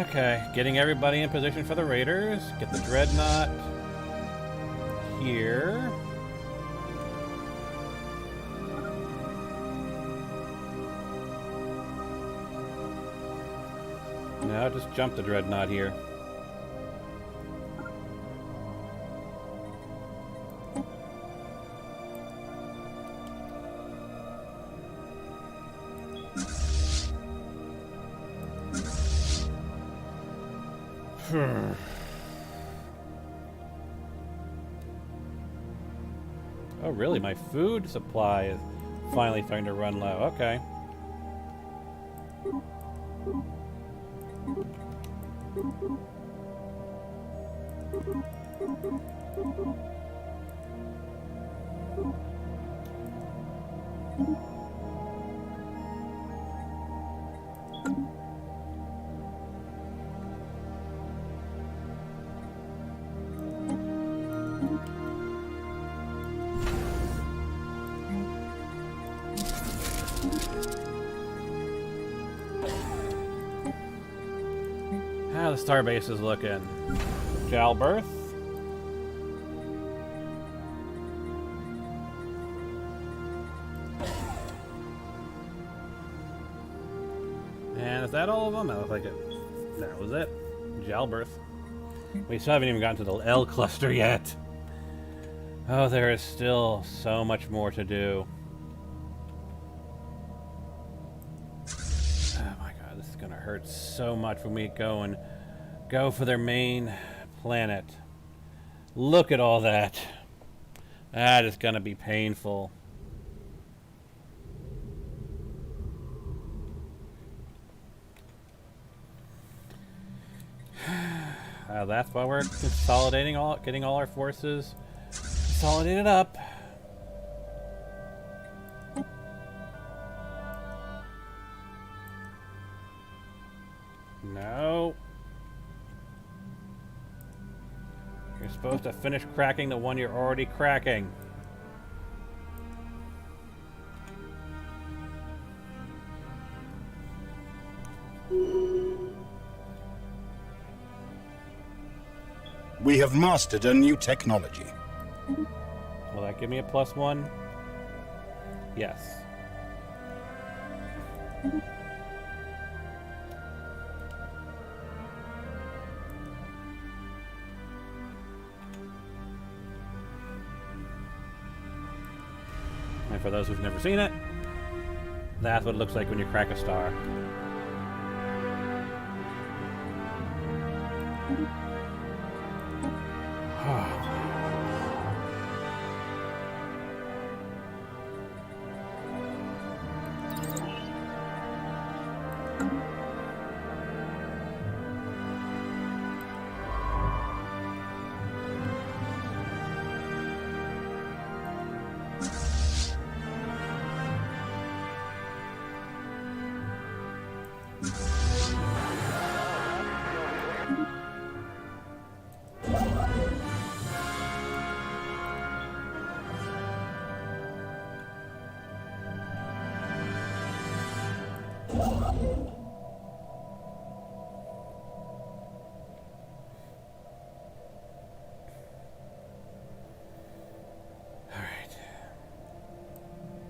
Okay, getting everybody in position for the Raiders. Get the Dreadnought here. No, just jump the Dreadnought here. Oh, really? My food supply is finally starting to run low. Okay. How the starbase is looking. Jalberth. And is that all of them? That looks like it. That was it. Jalberth. We still haven't even gotten to the L cluster yet. Oh, there is still so much more to do. Oh my god, this is gonna hurt so much when we go for their main planet. Look at all that. That is gonna be painful. That's why we're consolidating getting all our forces consolidated up. No. You're supposed to finish cracking the one you're already cracking. We have mastered a new technology. Will that give me a +1? Yes. And for those who've never seen it, that's what it looks like when you crack a star.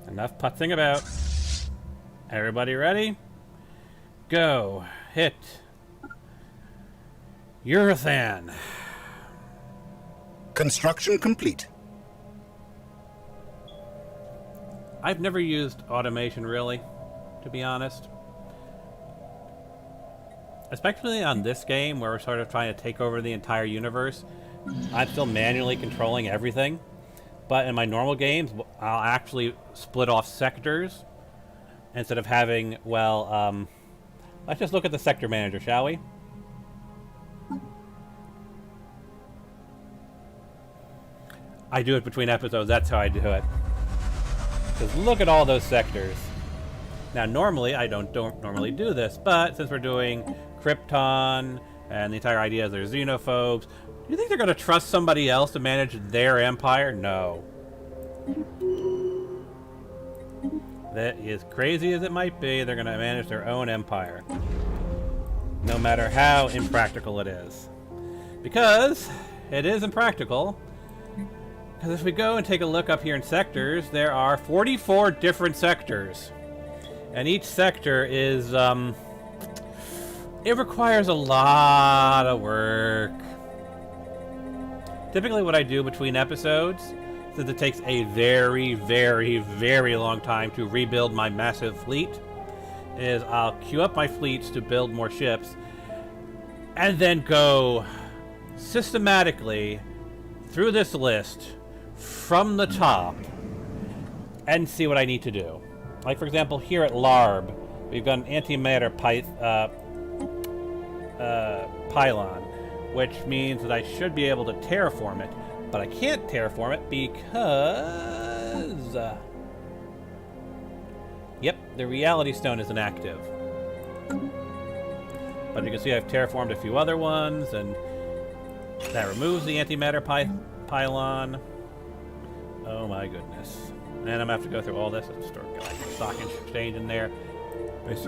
Enough putzing about. Everybody ready? Go. Hit. Urathan. Construction complete. I've never used automation, really, to be honest. Especially on this game, where we're sort of trying to take over the entire universe. I'm still manually controlling everything. But in my normal games, I'll actually split off sectors instead of having, well, let's just look at the sector manager, shall we? I do it between episodes, that's how I do it. Because look at all those sectors. Now, normally, I don't normally do this, but since we're doing Krypton, and the entire idea is they're xenophobes, do you think they're going to trust somebody else to manage their empire? No. That is crazy as it might be, they're going to manage their own empire. No matter how impractical it is. Because it is impractical. Because if we go and take a look up here in sectors, there are 44 different sectors. And each sector is, it requires a lot of work. Typically what I do between episodes, since it takes a very, very, very long time to rebuild my massive fleet, is I'll queue up my fleets to build more ships, and then go systematically through this list from the top and see what I need to do. Like, for example, here at LARB, we've got an antimatter pylon, which means that I should be able to terraform it, but I can't terraform it because... yep, the reality stone is inactive. But you can see I've terraformed a few other ones, and that removes the antimatter pylon. Oh my goodness. And I'm going to have to go through all this. Let's start Galactic Stock Exchange in there. Let's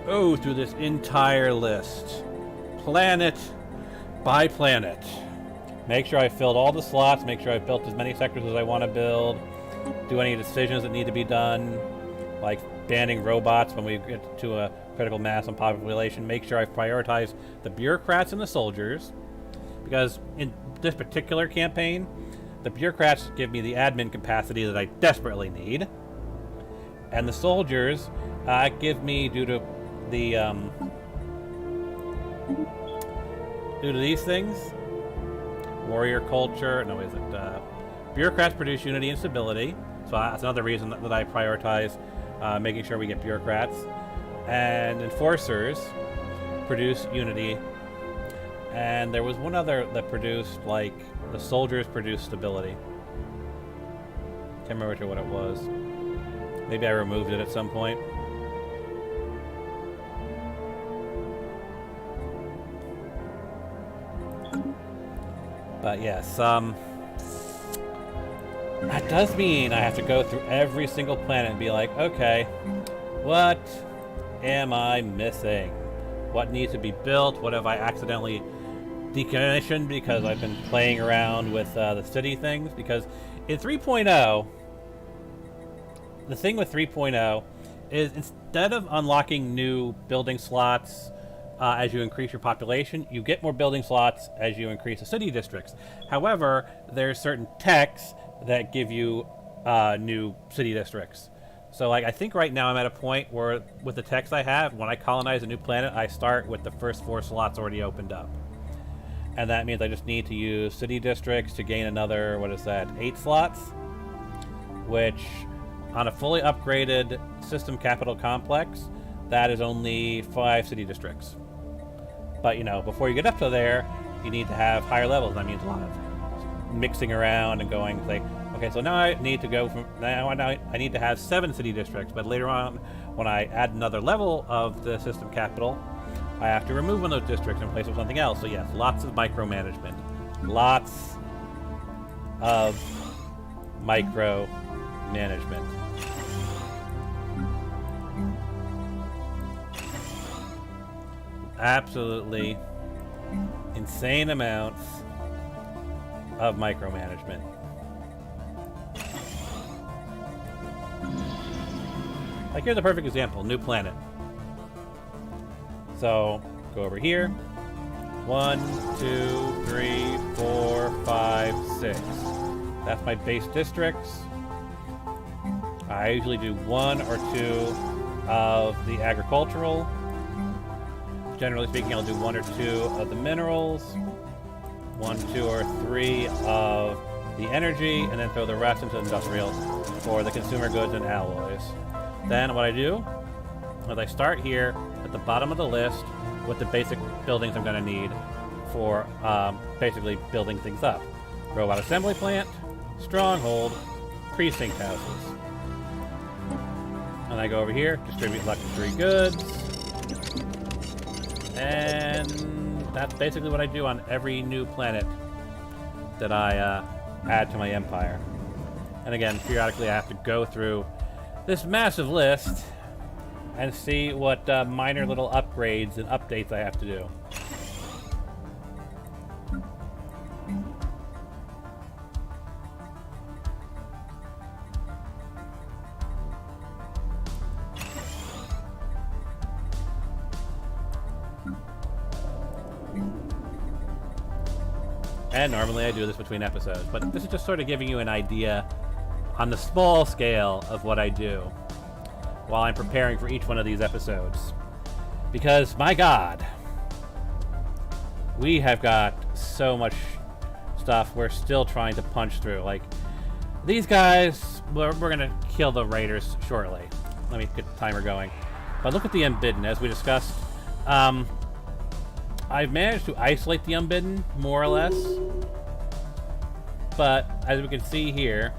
go through this entire list. Planet by planet. Make sure I filled all the slots, make sure I've built as many sectors as I want to build, do any decisions that need to be done, like banning robots when we get to a critical mass on population. Make sure I prioritize the bureaucrats and the soldiers, because in this particular campaign, the bureaucrats give me the admin capacity that I desperately need, and the soldiers give me, due to the due to these things, warrior culture, no, is it, bureaucrats produce unity and stability, so that's another reason that I prioritize making sure we get bureaucrats, and enforcers produce unity, and there was one other that produced, like, the soldiers produce stability. Can't remember what it was. Maybe I removed it at some point. But yes, that does mean I have to go through every single planet and be like, okay, what am I missing? What needs to be built? What have I accidentally decommissioned because I've been playing around with the city things? Because in 3.0, the thing with 3.0 is, instead of unlocking new building slots as you increase your population, you get more building slots as you increase the city districts. However, there's certain techs that give you new city districts. So, like, I think right now I'm at a point where, with the techs I have, when I colonize a new planet, I start with the first 4 slots already opened up. And that means I just need to use city districts to gain another, what is that, 8 slots? Which, on a fully upgraded system capital complex, that is only 5 city districts. But, you know, before you get up to there, you need to have higher levels. That means a lot of mixing around and going, like, okay, so now I need to go from, now I need to have 7 city districts, but later on, when I add another level of the system capital, I have to remove one of those districts and replace it with something else. So yes, lots of micromanagement. Lots of micromanagement. Absolutely insane amounts of micromanagement. Like, here's a perfect example. New planet. So, go over here. 1, 2, 3, 4, 5, 6. That's my base districts. I usually do 1 or 2 of the agricultural. Generally speaking, I'll do 1 or 2 of the minerals. 1, 2, or 3 of the energy, and then throw the rest into industrial for the consumer goods and alloys. Then what I do is I start here at the bottom of the list with the basic buildings I'm going to need for basically building things up. Robot assembly plant, stronghold, precinct houses. And I go over here, distribute luxury goods. And that's basically what I do on every new planet that I add to my empire. And again, periodically I have to go through this massive list and see what minor little upgrades and updates I have to do. And normally I do this between episodes, but this is just sort of giving you an idea on the small scale of what I do while I'm preparing for each one of these episodes. Because, my God, we have got so much stuff we're still trying to punch through. Like, these guys, we're going to kill the raiders shortly. Let me get the timer going. But look at the unbidden, as we discussed. I've managed to isolate the unbidden, more or less. But, as we can see here,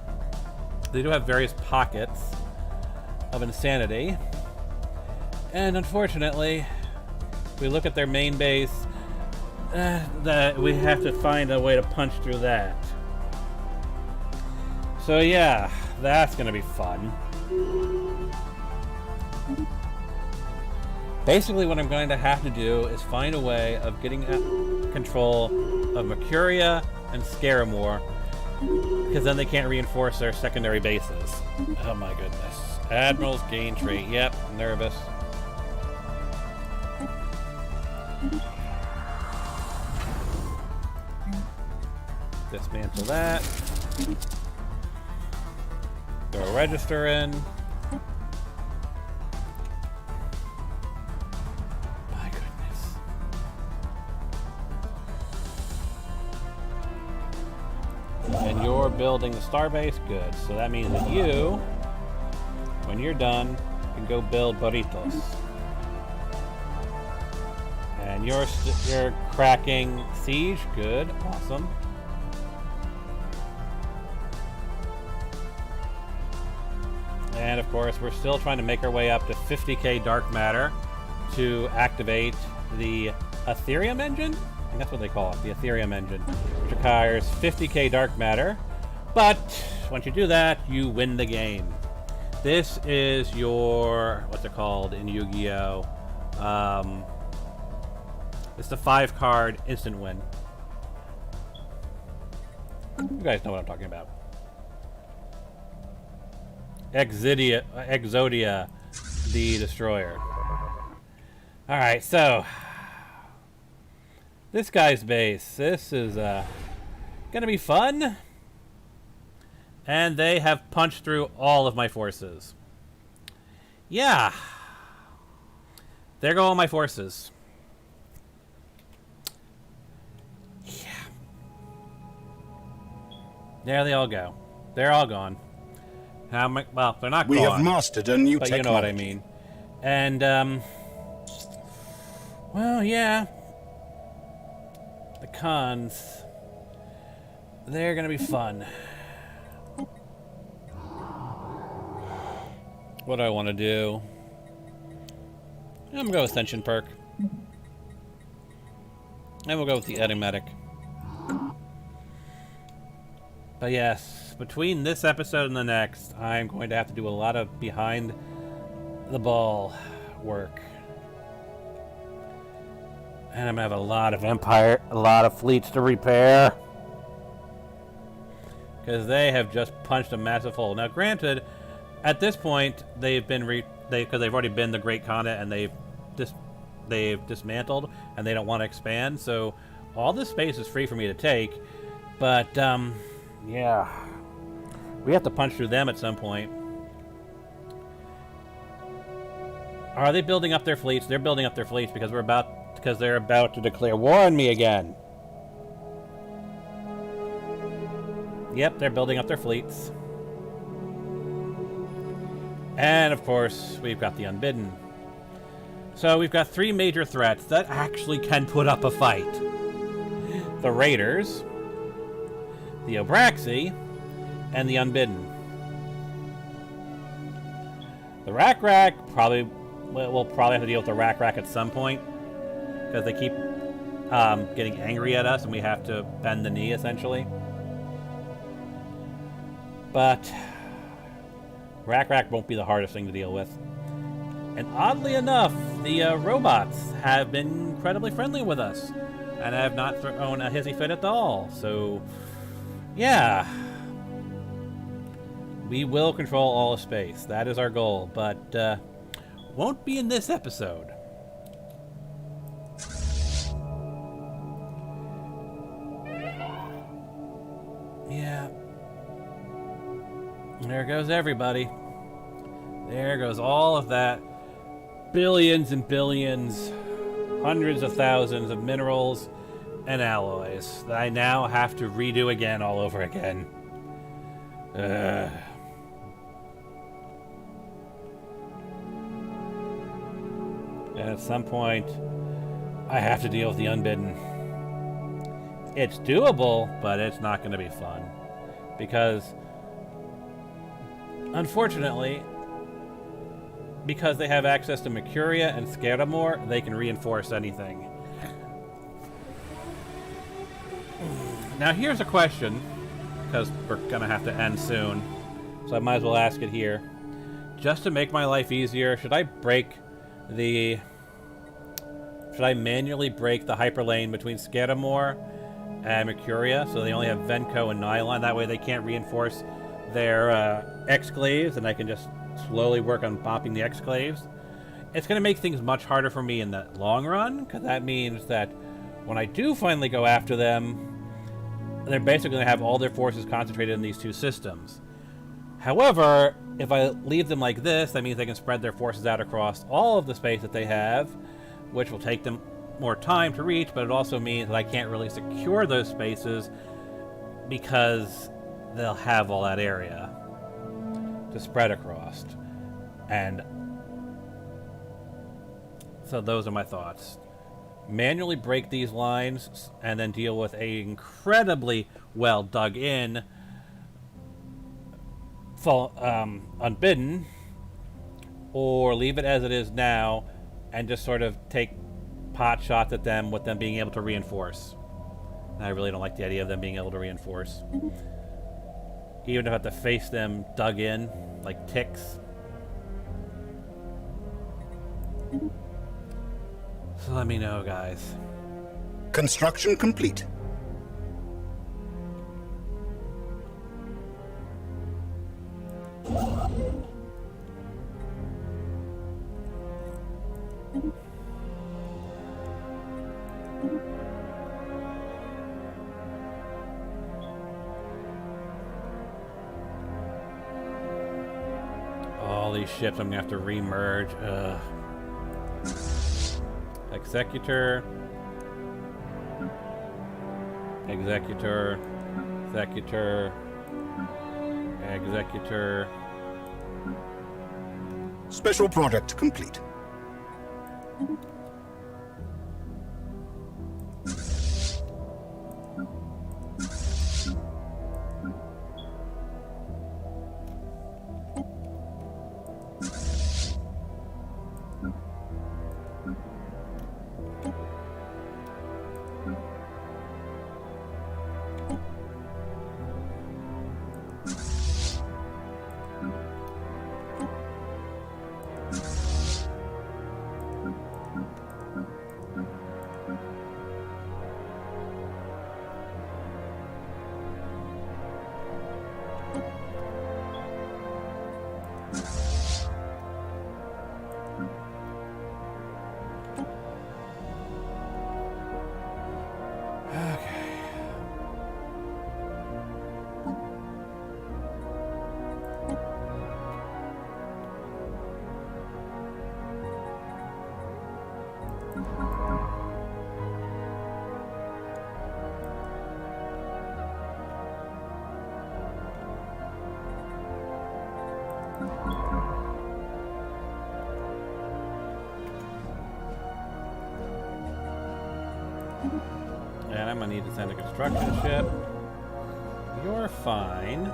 they do have various pockets of insanity. And unfortunately, we look at their main base, that we have to find a way to punch through that. So yeah, that's gonna be fun. Basically what I'm going to have to do is find a way of getting control of Mercuria and Scaramore, because then they can't reinforce their secondary bases. Oh my goodness. Admirals gain trait. Yep, nervous. Dismantle that. Throw a register in. My goodness. And you're building the starbase? Good. So that means that you, when you're done, can go build burritos. And you're cracking siege. Good. Awesome. And of course, we're still trying to make our way up to 50k dark matter to activate the Ethereum engine? I think that's what they call it, the Ethereum engine, which requires 50k dark matter. But once you do that, you win the game. This is your, what's it called in Yu-Gi-Oh? It's the 5-card instant win. You guys know what I'm talking about. Exodia, the Destroyer. Alright, so this guy's base. This is gonna be fun. And they have punched through all of my forces. Yeah. There go all my forces. There they all go. They're all gone. Well, they're not We gone. have mastered a new but technology. you know what I mean. And, well, yeah. The cons, they're gonna be fun. What do I want to do? I'm gonna go with Ascension perk. And we'll go with the Enigmatic. But yes, between this episode and the next, I'm going to have to do a lot of behind the ball work. And I'm gonna have a lot of a lot of fleets to repair. Because they have just punched a massive hole. Now granted, at this point, they've been because they've already been the Great Comet and they've dismantled and they don't want to expand, so all this space is free for me to take. But yeah, we have to punch through them at some point. Are they building up their fleets? They're building up their fleets because they're about to declare war on me again. Yep, they're building up their fleets. And of course, we've got the Unbidden. So we've got 3 major threats that actually can put up a fight. The Raiders, the Obraxi, and the Unbidden. The Rack we'll probably have to deal with the Rack at some point, because they keep getting angry at us and we have to bend the knee, essentially. But Rack won't be the hardest thing to deal with. And oddly enough, the robots have been incredibly friendly with us and have not thrown a hissy fit at all. So, yeah. We will control all of space. That is our goal, but won't be in this episode. Yeah. There goes everybody. There goes all of that. Billions and billions, hundreds of thousands of minerals and alloys that I now have to redo again all over again. And at some point, I have to deal with the Unbidden. It's doable, but it's not going to be fun. Because, unfortunately, because they have access to Mercuria and Scaramore, they can reinforce anything. Now here's a question, because we're going to have to end soon, so I might as well ask it here. Just to make my life easier, should I manually break the hyperlane between Scaramore and Mercuria, so they only have Venko and Nylon? That way they can't reinforce their exclaves, and I can just slowly work on bopping the exclaves. It's going to make things much harder for me in the long run, because that means that when I do finally go after them, they're basically going to have all their forces concentrated in these 2 systems. However, if I leave them like this, that means they can spread their forces out across all of the space that they have, which will take them more time to reach, but it also means that I can't really secure those spaces because they'll have all that area to spread across. And so those are my thoughts. Manually break these lines and then deal with a incredibly well dug in Unbidden, or leave it as it is now and just sort of take pot shots at them with them being able to reinforce. And I really don't like the idea of them being able to reinforce. Even if I have to face them dug in, like ticks. So let me know, guys. Construction complete. All these ships I'm gonna have to remerge. Ugh. Executor. Executor. Executor. Executor. Special project complete. And I'm gonna need to send a construction ship. You're fine.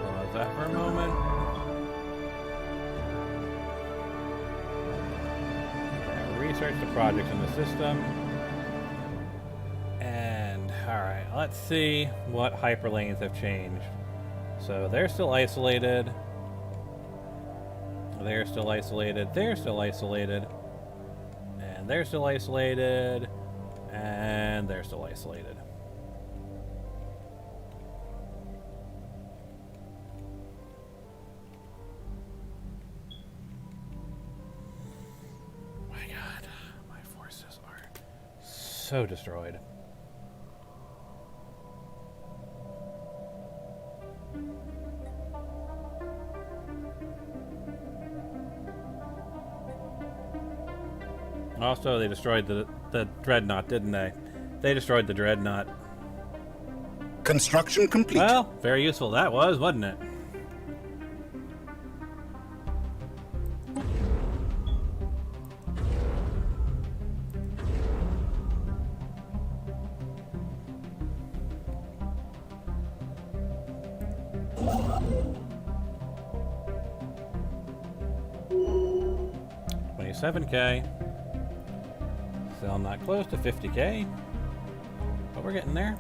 Pause that for a moment. Research the projects in the system. And, alright, let's see what hyperlanes have changed. So they're still isolated. They're still isolated. They're still isolated. And they're still isolated. And they're still isolated. My God, my forces are so destroyed. Also, they destroyed the dreadnought, didn't they? They destroyed the dreadnought. Construction complete. Well, very useful that was, wasn't it? $27K. Still not close to 50K, but we're getting there.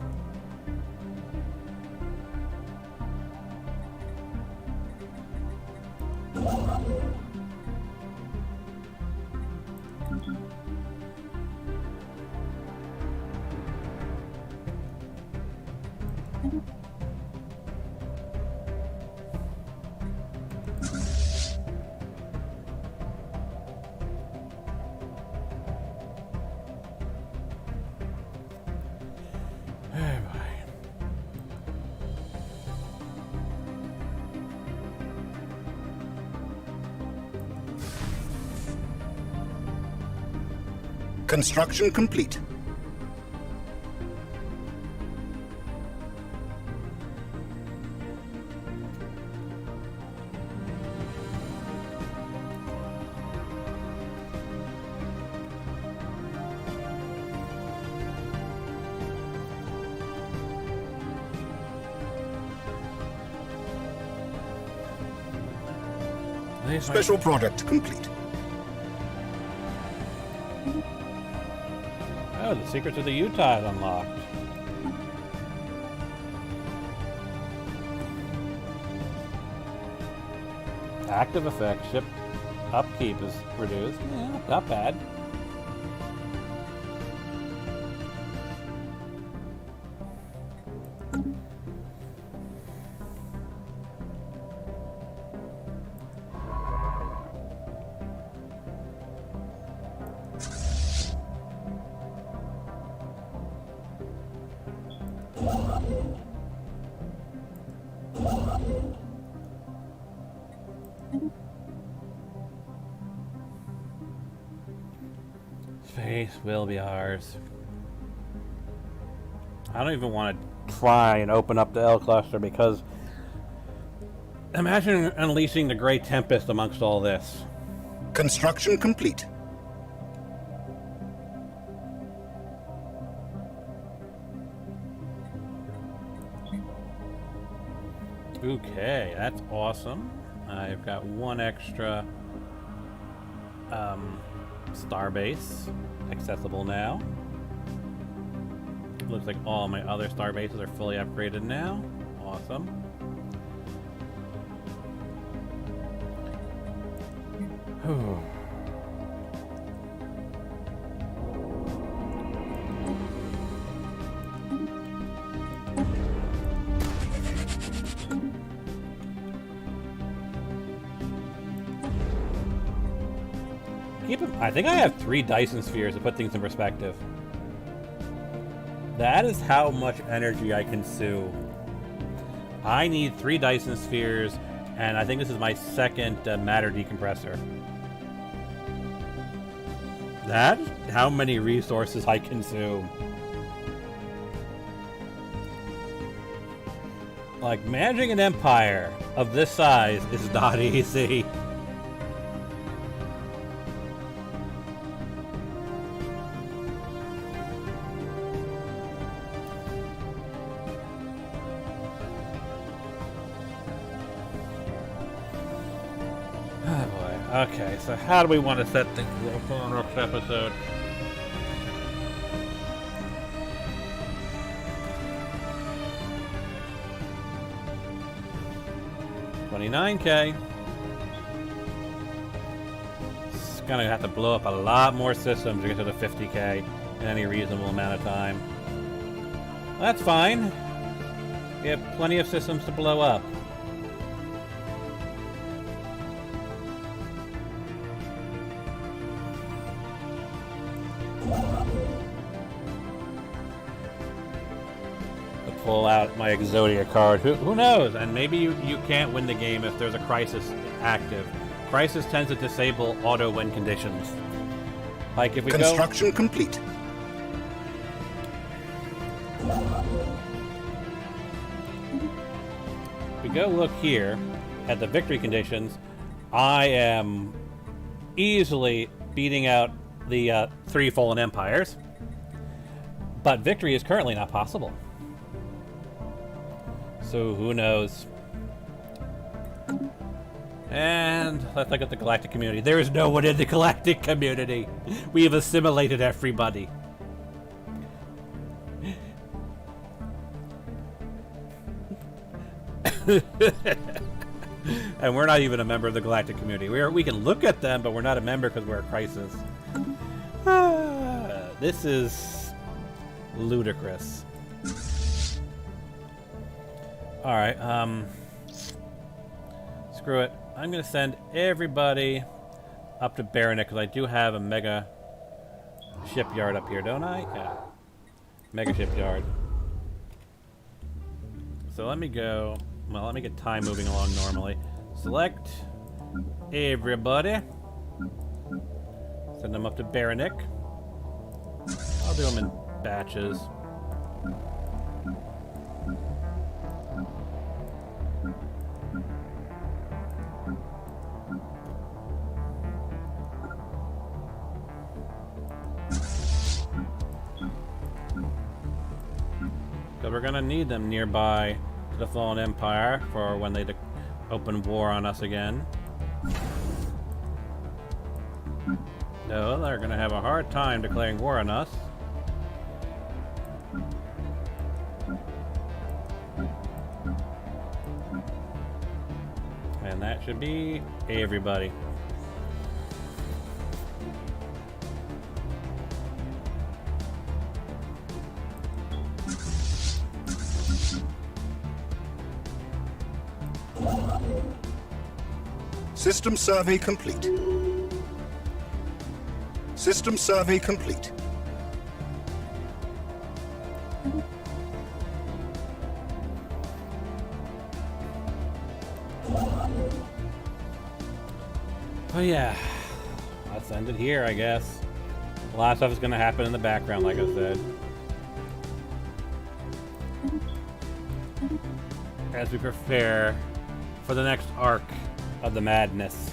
Construction complete. Special product complete. Oh, the secrets of the U-Tide unlocked. Active effect. Ship upkeep is reduced. Yeah, not bad. Space will be ours. I don't even want to try and open up the L cluster because imagine unleashing the Great Tempest amongst all this. Construction complete. Okay, that's awesome. I've got one extra starbase accessible now. Looks like all my other starbases are fully upgraded now. Awesome. Whew. I think I have 3 Dyson spheres to put things in perspective. That is how much energy I consume. I need 3 Dyson spheres, and I think this is my second matter decompressor. That's how many resources I consume. Like, managing an empire of this size is not easy. Okay, so how do we want to set things up for the next episode? $29K. It's gonna have to blow up a lot more systems to get to the $50K in any reasonable amount of time. That's fine. We have plenty of systems to blow up. Pull out my Exodia card. Who knows? And maybe you can't win the game if there's a crisis active. Crisis tends to disable auto win conditions. Like if we Construction complete. If we go look here at the victory conditions, I am easily beating out the 3 fallen empires. But victory is currently not possible. So who knows? And let's look at the Galactic community. There is no one in the Galactic community. We have assimilated everybody. And we're not even a member of the Galactic community. We can look at them, but we're not a member because we're a crisis. This is ludicrous. Alright, screw it. I'm going to send everybody up to Baronic, because I do have a mega shipyard up here, don't I? Yeah. Mega shipyard. So let me go... Well, let me get time moving along normally. Select everybody. Send them up to Baronic. I'll do them in batches. We're gonna need them nearby to the Fallen Empire for when they open war on us again. No, they're gonna have a hard time declaring war on us. And And that should be everybody. System survey complete. System survey complete. Oh yeah, let's end it here, I guess. A lot of stuff is going to happen in the background, like I said. As we prepare for the next arc of the madness.